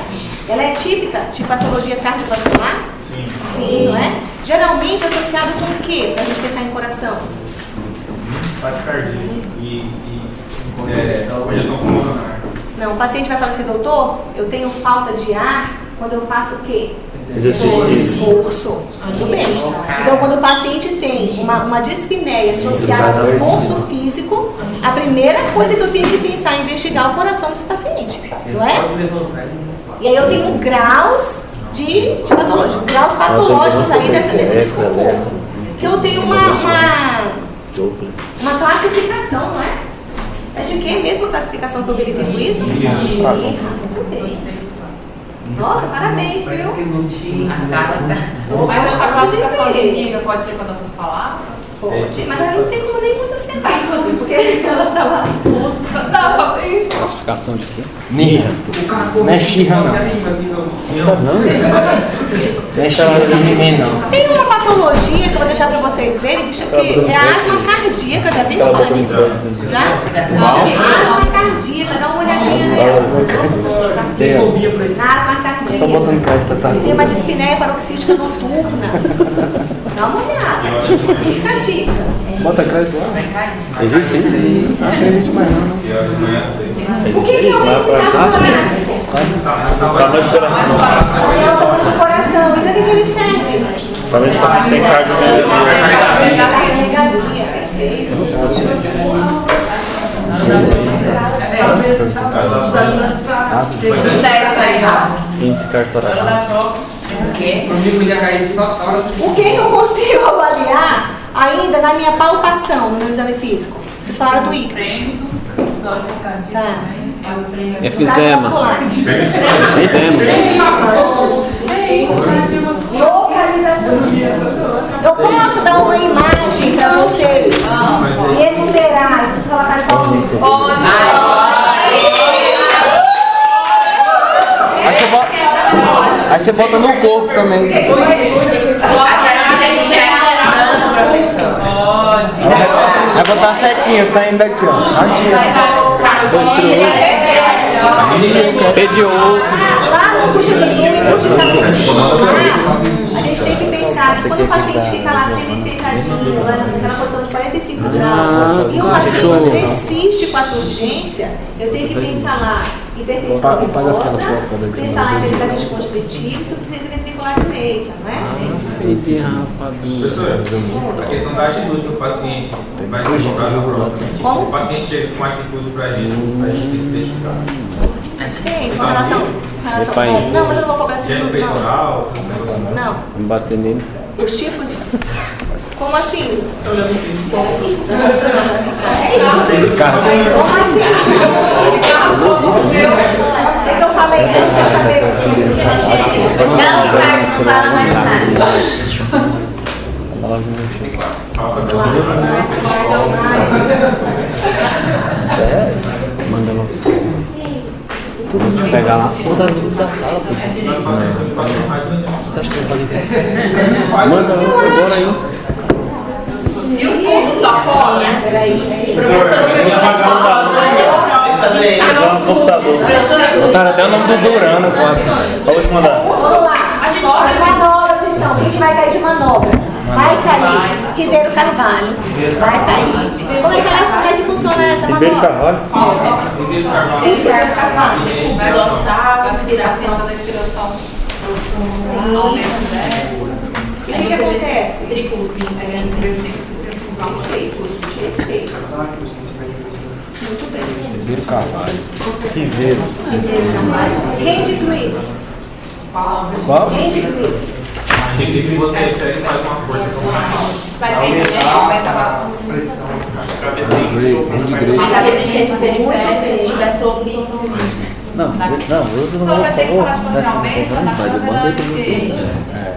ela é típica de patologia cardiovascular? Sim, não é? Geralmente associado com o quê? Para a gente pensar em coração. taquicardia e congestão pulmonar. Não, o paciente vai falar assim, doutor, eu tenho falta de ar quando eu faço o quê? Exercício. Esforço. Muito bem. Então, quando o paciente tem uma dispneia associada ao esforço físico, a primeira coisa que eu tenho que pensar é investigar o coração desse paciente, não é? E aí eu tenho graus de patologia, graus patológicos aí desse desconforto. Que eu tenho uma classificação, não é? É de que mesmo a classificação que eu verifico isso? Muito bem. Nossa, parabéns, viu? Mas a classificação de amiga pode ser com as nossas palavras? Pode, mas ela não tem como nem muito ser assim, porque ela tá lá. Não, só tem isso. Classificação de quê? Nirra. Não é xirra, não. Não sabe não, né? Não é xirra de ninguém, não. Tem uma patologia que eu vou deixar pra vocês lerem, que é a asma cardíaca, já viram falar nisso? Já? Asma cardíaca, dá uma olhadinha nela. Asma cardíaca. Só botando crédito, tá? Tem uma dispneia paroxística noturna. Dá uma olhada. Fica a dica. Bota crédito lá. Existe isso? Acho que não existe mais não. O que é o enzima torácico? Para não estourar assim, não. É o coração. E para que ele serve? Para ver se o paciente tem Cardiomiopatia, perfeito. Índice cardiorrágico. O que eu consigo avaliar ainda na minha palpação, no meu exame físico? Vocês falaram do ictus. Tá. Efizema. Localização. Eu posso dar uma imagem para vocês e enumerar. Vocês colocarem qual? Aí você bota no corpo também. Vai botar a setinha saindo daqui, ó. Lá no curso a gente tem que pensar que quando o paciente fica lá semi-sentadinho, naquela posição de 45 graus, e o paciente persiste com a urgência, eu tenho que pensar lá hipertensão venosa, pensar lá em pericarditis constritiva e insuficiência ventricular direita, não é? Professor, a questão da atitude do paciente vai ser cobrada na prova. Como? O paciente chega com uma atitude pra gente tem que identificar. Tem, com relação não, mas eu não vou cobrar esse Gênero minuto, não. peitoral, Não. Vamos bater nele. Os tipos de... Como assim? Como assim? Como assim? O que eu falei antes, você saber o que? Não, Marcos, fala mais nada. Manda logo. Tudo de pegar lá. Botar no grupo da sala, pô. Você acha que vai fazer isso? Manda logo, agora aí. E os cursos da fora? Peraí. Botaram até o nome do Durano quase. Pode mandar. Vamos lá. As manobras, então. O que vai cair de manobra? Vai cair Ribeiro Carvalho. Vai cair. Como é que funciona essa manobra? Ribeiro Carvalho? Ribeiro Carvalho. Vai lançar a aspiração da expiração. Sim. E o que acontece? Perfeito. Muito bem. Ribeiro Carvalho. Ribeiro. Hand grip. Qual? Hand grip. Tem que você faz uma força como Vai ter, vai estar Pressão. A resistência periférica, se estiver sobre. Não, eu Só não vai ter que falar de vou. finalmente, Mas eu mandei para vocês.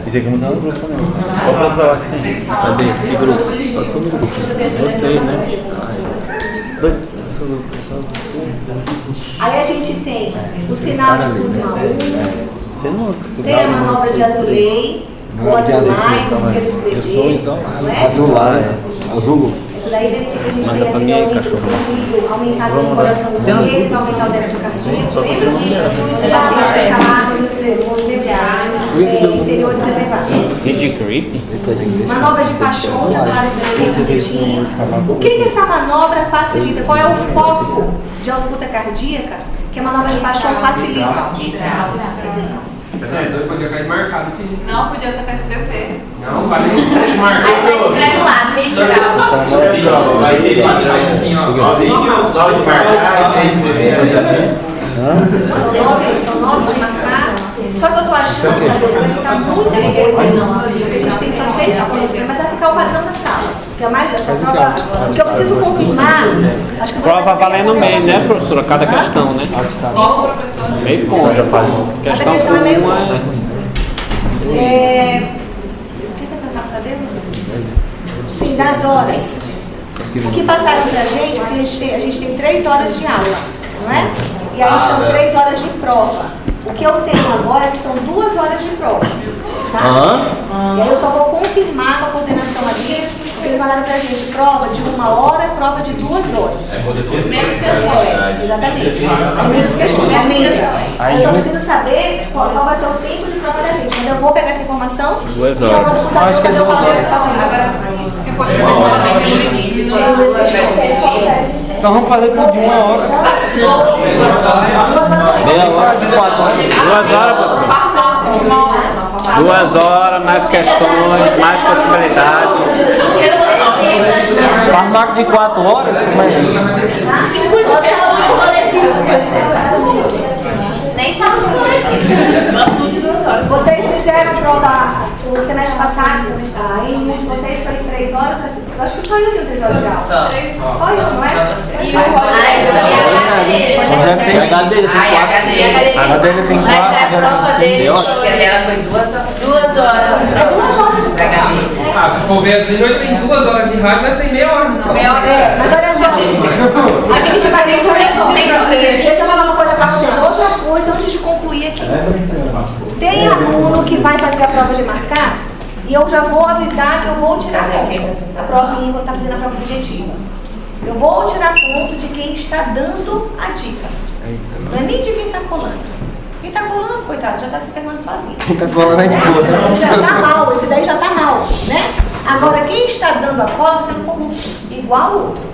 Isso aqui não tá no grupo, não. Qual grupo lá que tem? Cadê? Que grupo? Só sou no grupo. Gostei, né? Aí a gente tem o sinal de Kuzma 1, Você não. tem a manobra de Azulay, ou Azulay, como que eles escreveram, não é? Azulá, Azul. Essa daí verifica que a gente Manda pra mim aí, cachorro. aumentar o coração esquerdo, aumentar o débito cardíaco. Lembra de o paciente ficar lá com os inferiores elevados. de gripe? Manobra de paixão, já falaram direitinho. O que essa manobra facilita? Qual é o foco de ausculta cardíaca que a manobra de paixão facilita? Essa é doido, podia cair marcado assim. Não, podia ficar SBP. Não, vale marcado. Aí você escreve lá, meio Vai ser assim, ó. Só de marcar. São 9 de marcar. Só que eu tô achando que vai ficar muita coisa. A gente tem só 6 pontos, mas vai ficar o padrão da sala. Que é mais essa prova. O que eu preciso confirmar. Acho que Prova valendo meio, né, professora? Cada questão, né? Qual professor? Meio ponto. Cada questão é meio ponto. O que perguntar para Deus? Sim, das horas. O que passaram pra gente, porque a gente tem 3 horas de aula, não é? E aí são 3 horas de prova. O que eu tenho agora é que são 2 horas de prova. Tá? E aí eu só vou confirmar com a coordenação ali, porque eles mandaram pra gente prova de 1 hora, prova de 2 horas. Exatamente. É menos questões, é menos. Eu só preciso saber qual vai ser o tempo de prova da gente. Mas eu vou pegar essa informação e eu mando pro computador quando eu falar pra eles fazerem agora. Se for de pessoa, tem que ir no início do Então vamos fazer tudo de 1 hora. Meia hora de 4 horas. 2 horas, professor. 2 horas, mais questões, mais possibilidades. Faz marca de 4 horas? Como é isso? Nem sabe de coletivo. Vocês fizeram prova o semestre passado, aí um de vocês foi 3 horas, eu acho que só eu tenho 3 horas de aula. Só eu, não é? E o Rogério tem HD, HD tem 4, a prova dele, Ela foi 2 horas. 2 horas. É 2 horas de prova. Ah, se for ver assim, nós temos 2 horas de rádio, nós temos meia hora. meia hora. É, mas olha só, a gente vai ter que deixa eu falar uma coisa pra vocês. Outra coisa, antes de concluir aqui. Tem aluno que vai fazer a prova de marcar e eu já vou avisar que eu vou tirar ponto. A provinha, quando tá fazendo a prova objetiva. Eu vou tirar ponto de quem está dando a dica. Não é nem de quem está colando. Quem está colando, coitado, já está se fermando sozinho. Quem tá colando é de boa. Já está mal, esse daí já está mal, né? Agora, quem está dando a cola, você não corrupto, igual o outro.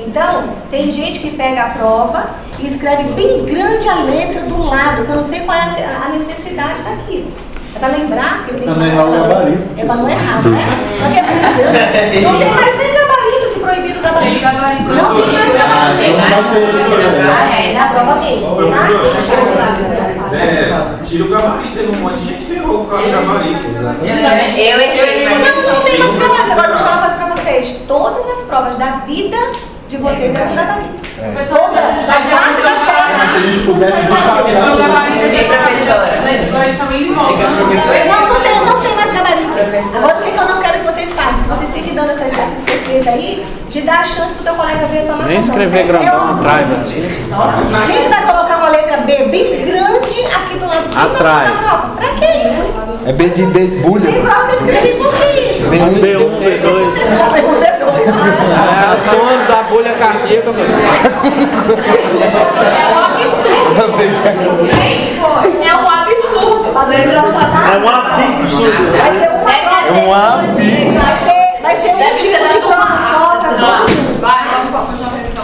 Então, tem gente que pega a prova e escreve bem grande a letra do lado, que eu não sei qual é a necessidade daquilo. É para lembrar que ele tem que Também é o gabarito. É para não errar, né? Só que é bem grande. Não tem mais nem gabarito, que proibiram o gabarito. Não tem mais gabarito. É na prova mesmo, tá? Tira o gabarito, teve um monte de gente que errou por causa do gabarito. Eu errei, mas Não tem mais gabarito. Agora deixa eu falar uma coisa para vocês. Todas as provas da vida de vocês é com gabarito. Todas. Da face da terra. Se a gente pudesse Não tem mais gabarito. Agora, o que eu não quero que vocês façam? Que vocês fiquem dando essas certezas aí, de dar a chance pro teu colega ver tomar Nem escrever grandão atrás, assim. Quem vai colocar uma letra B bem grande aqui do lado Atrás. da prova? Pra que isso? É B de bulha. Tem prova que eu escrevi por que isso? B1, B2. É a som da bolha cardíaca, É um absurdo. É um absurdo. Vai ser uma vai ser um tipo de prova só pra todo mundo.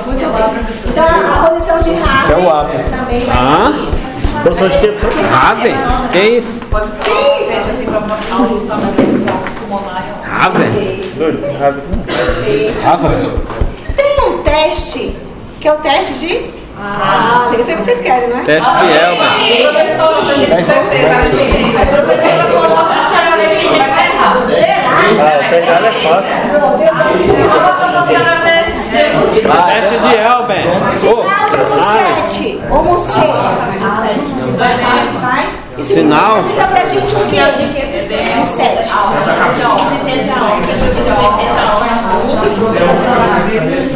Muito bem. Então a posição de É o Raven ápice. também vai Hã? Posição de quê, professor? Ave? Que isso? Que isso? Ave? Doido, rápido. Harvard. Tem um teste, que é o teste de... esse aí vocês querem, não é? Teste de Elba. A professora coloca o xarope e vai errar. Ah, pegar é fácil. Teste de Elben. Sinal de homo7, homo C. Vai? Isso Sinal? Diz pra gente o quê? Homo7.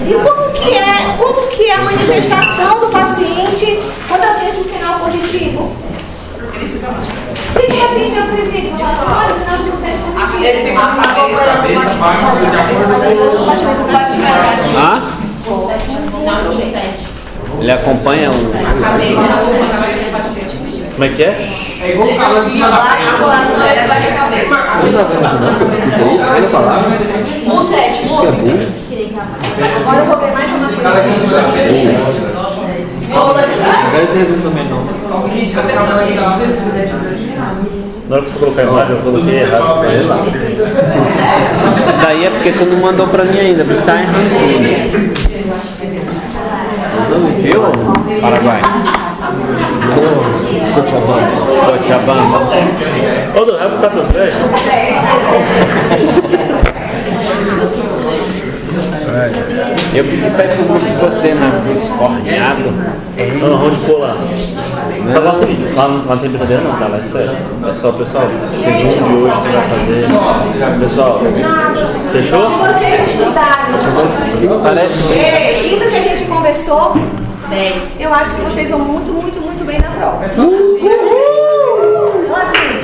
E como que é a manifestação do paciente quando vê um sinal positivo? Por que o paciente autoriza? Olha, o sinal de homo7 positivo. Ele fica com a Cabeça, vai, Batimento cardíaco. Hã? Não, de 7. Ele acompanha um. Como é que é? É igual o calor em cima da Bate o coração e bate a cabeça. O 7, música. Agora eu vou ver mais uma coisa. Na hora que você colocar a imagem, eu coloquei errado pra ele lá. Daí é porque tu não mandou pra mim ainda, por isso tá errando tudo. Viu? Paraguai. Cochabamba. Ô, do vai botar tuas festas? Eu pedi pra ir pro grupo de você, mas escorreado. Não, vamos te pôr lá. Só lá o seguinte, lá não tem brincadeira não, tá? Lá é sério. É só, pessoal, vocês de hoje que vai fazer. Pessoal, fechou? Se vocês estudarem Parece. isso que a gente conversou, 10. Eu acho que vocês vão muito bem na prova. Então assim,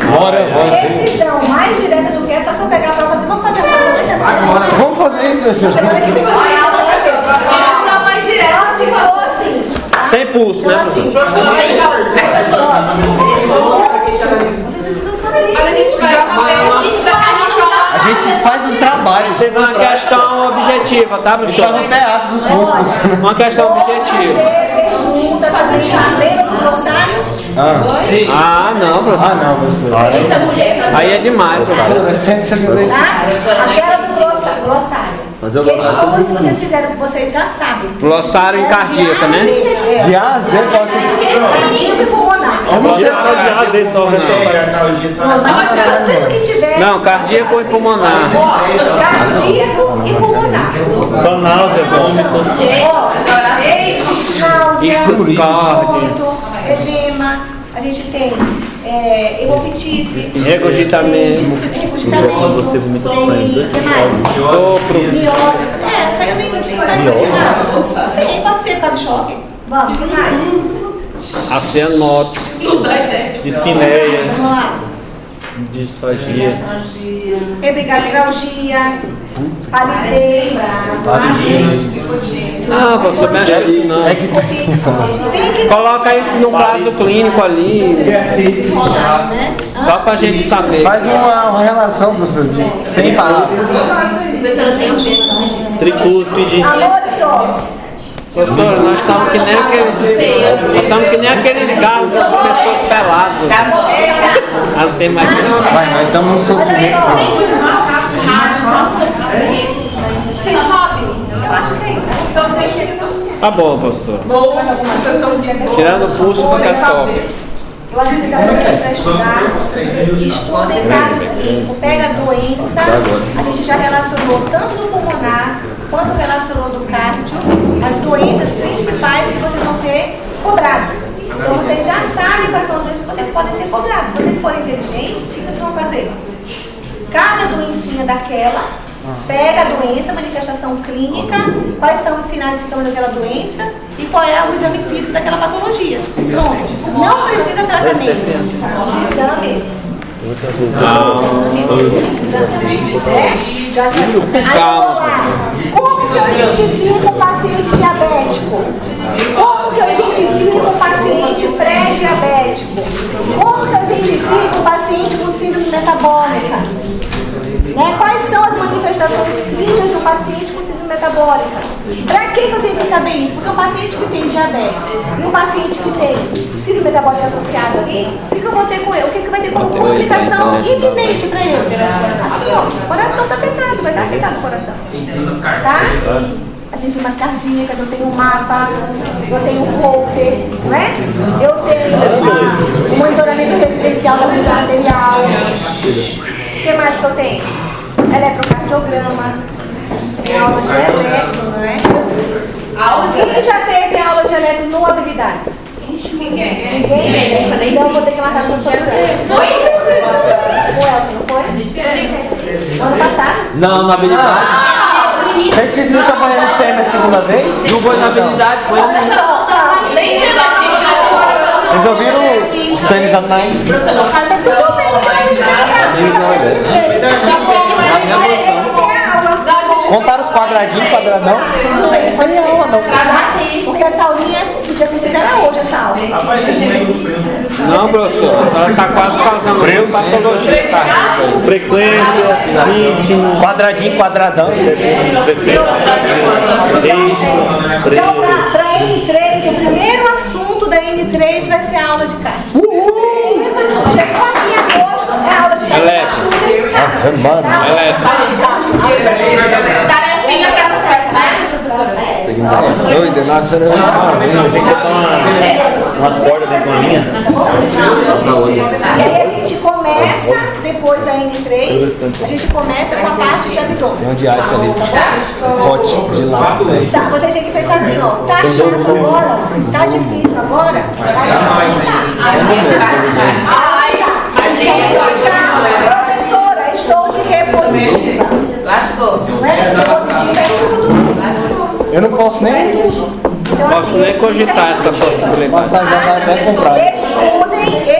revisão mais direta do que essa, só pegar a prova assim, vamos fazer a prova antes. Vamos fazer isso, professor. Semana que vem você revisão mais direta. Se for assim. Sem pulso, né, professor? Vocês precisam saber. A gente faz um trabalho. Uma questão objetiva, tá, professor? Faz um teatro dos músculos. Uma questão objetiva. Pergunta, fazer lembra do glossário? Ah, não, professor. Ah, não, professor. Aí é demais, professor. Aquela do glossário. Questões que vocês fizeram que vocês já sabem. Glossário em cardíaca, né? De A a Z, pode. Cardíaco e pulmonar. Eu não sei se De arrasei só, né? Tudo que tiver. Não, cardíaco e pulmonar. Cardíaco e pulmonar. Só náusea, vômito. Náusea, edema, a gente tem hemoptise, Regurgitamento. Você vomita sangue. o que mais? Sopro. Miose. Isso aí eu nem tem, pode ser por causa do choque. Vamos, o que mais? Acianótico. Dispneia, Vamos lá. disfagia. Epigastralgia, palidez, Não, professor, mexe com isso não. tem que Coloca isso no caso clínico ali, né? só pra gente saber. Faz uma relação, professor, de 100 palavras. Professora, tem um peso também. Tricúspide. Amor, Professor, nós estamos que nem aqueles gatos com o pescoço pelado. Ah, não tem mais nada. Vai, nós estamos no sofrimento. vocês sobem? Eu acho que é isso. Tá bom, professor. Tirando o pulso, fica só. Eu acho que vocês aproveitam para estudar. Estuda em casa clínico, pega a doença. A gente já relacionou tanto do pulmonar quanto relacionou do cardio, as doenças principais que vocês vão ser cobrados. Então vocês já sabem quais são as doenças que vocês podem ser cobrados. Se vocês forem inteligentes, o que vocês vão fazer? Cada doencinha daquela, pega a doença, manifestação clínica, quais são os sinais e sintomas daquela doença e qual é o exame físico daquela patologia. Pronto. Não precisa tratamento. Os exames. Como que eu identifico um paciente diabético? Como que eu identifico um paciente pré-diabético? Como que eu identifico um paciente com síndrome metabólica? Né? Quais são as manifestações clínicas de um paciente com síndrome metabólica? Para que eu tenho que saber isso? Porque um paciente que tem diabetes e um paciente que tem síndrome metabólica associada ali, o que eu vou ter com ele? O que vai ter como complicação iminente para ele? Aqui, ó, o coração está afetado, vai estar afetado o coração. Tá? As enzimas cardíacas, eu tenho um mapa, eu tenho um Holter, né? Eu tenho o monitoramento residencial da pressão arterial. O que mais que eu tenho? Eletrocardiograma, tem aula de eletro, não é? Quem já teve aula de eletro no Habilidades? Ninguém? Então eu vou ter que marcar com o professor. O Elton, não foi? Ano passado? Não, na habilidade. Vocês fizeram trabalhando CM a segunda vez? Não foi na habilidade, foi na Nem sei mais quem já Vocês ouviram o Stanislavski? Tudo bem, então a gente Contaram os quadradinhos, quadradão? Não foi aula, não. porque essa aulinha podia ter sido era hoje essa aula. Rapaz, vocês não é do freio. Não, professor, a senhora está quase causando patologia, tá? Frequência, ritmo, Quadradinho, quadradão. Então, para N3, o primeiro assunto da N3 vai ser a aula de cálculo. Chegou aqui em agosto, é a aula de cálculo. Tarefinha para as férias, professor. Doida, nossa, tem que botar uma corda dentro da linha. E aí a gente começa, depois da N3, a gente começa com a parte de abdômen. Tem um de ice ali. Hot, de lá. Vocês têm que pensar assim, ó, tá achando agora, tá difícil agora? Professora, estou de repositiva. Lascou. Não é? Repositiva é tudo. Eu não posso nem Então, Posso nem cogitar essa possibilidade. passar, já vai até comprar.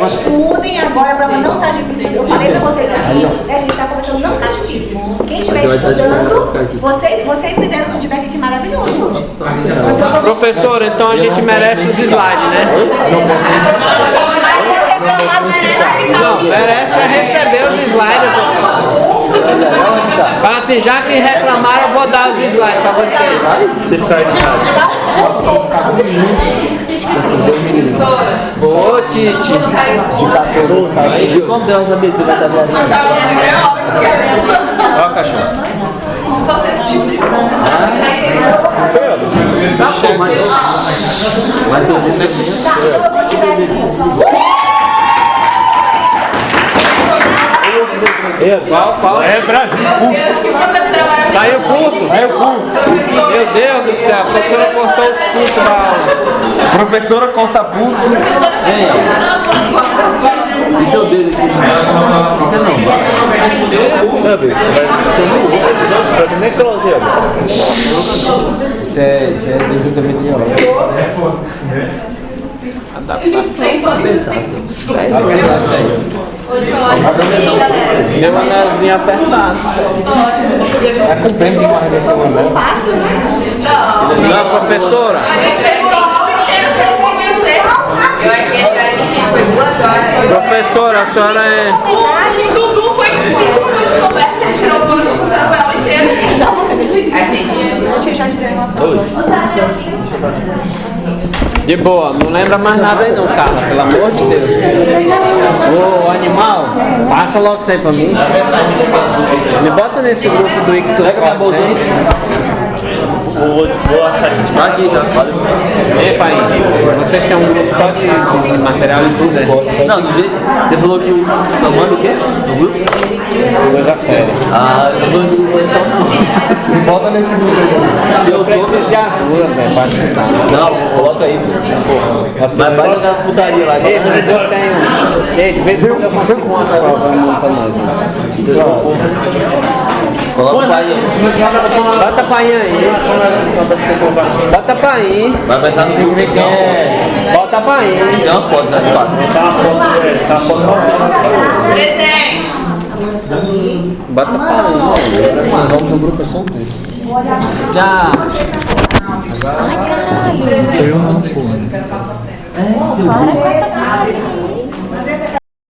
Estudem agora, a prova não tá difícil. Eu falei pra vocês aqui, né, a gente tá conversando, não tá difícil. Quem estiver estudando, vocês me deram um feedback aqui maravilhoso hoje. Professor, então a gente merece os slides, né? Não, merece receber os slides, professor. Fala assim, já que reclamaram, eu vou dar os slides pra vocês. Você ficar irritado. Ô, Titi. De 14 E como você vai saber se vai estar viajando? Ó, cachorro. Tá bom, mas eu disse Tá, eu vou tirar esse curso. Qual? É Brasil, pulso. Saiu o pulso? Saiu o pulso. Meu Deus do céu, a professora cortou o pulso da aula. Professora corta pulso. Deixa eu ver aqui. Você não. Meu Deus, você vai nem close agora. Isso é desenvolvimento de violão. Meu anelzinho apertado. É comprando demais desse anel. Fácil, né? Não, professora. A gente demorou o ano inteiro para convencer. Eu achei que era difícil, foi 2 horas. Professora, a senhora é... O Dudu foi 5 minutos de conversa, ele tirou o plano, a senhora foi a aula inteira. Já te dei uma foto. De boa, não lembra mais nada aí não, Carla, pelo amor de Deus. Ô, animal, passa logo isso aí pra mim. Me bota nesse grupo do Ictus. Pega minha bolsinha. Vou achar aqui, tá? Valeu. Ei, pai, vocês têm um grupo só de material de tudo, né? Não, você falou que o seu manda o quê? No grupo? Coisa séria. Ah, eu vou então. Me bota nesse grupo aí. Eu preciso de ajuda, velho, pra ajudar. Não, coloca aí. Mas vai jogar as putaria lá. Ei, mas eu tenho... Ei, de vez em quando eu consigo uma prova pra nós. Coloca o pai aí. Bota pai aí. Bota pai. Vai pensar no que vem quem é. Bota pai. Tem uma foto das quatro. Tá uma foto. Presente. Bota pai. O nome do grupo é solteiro. Já. Ai, caralho. Eu não, pô. Para com essa cara.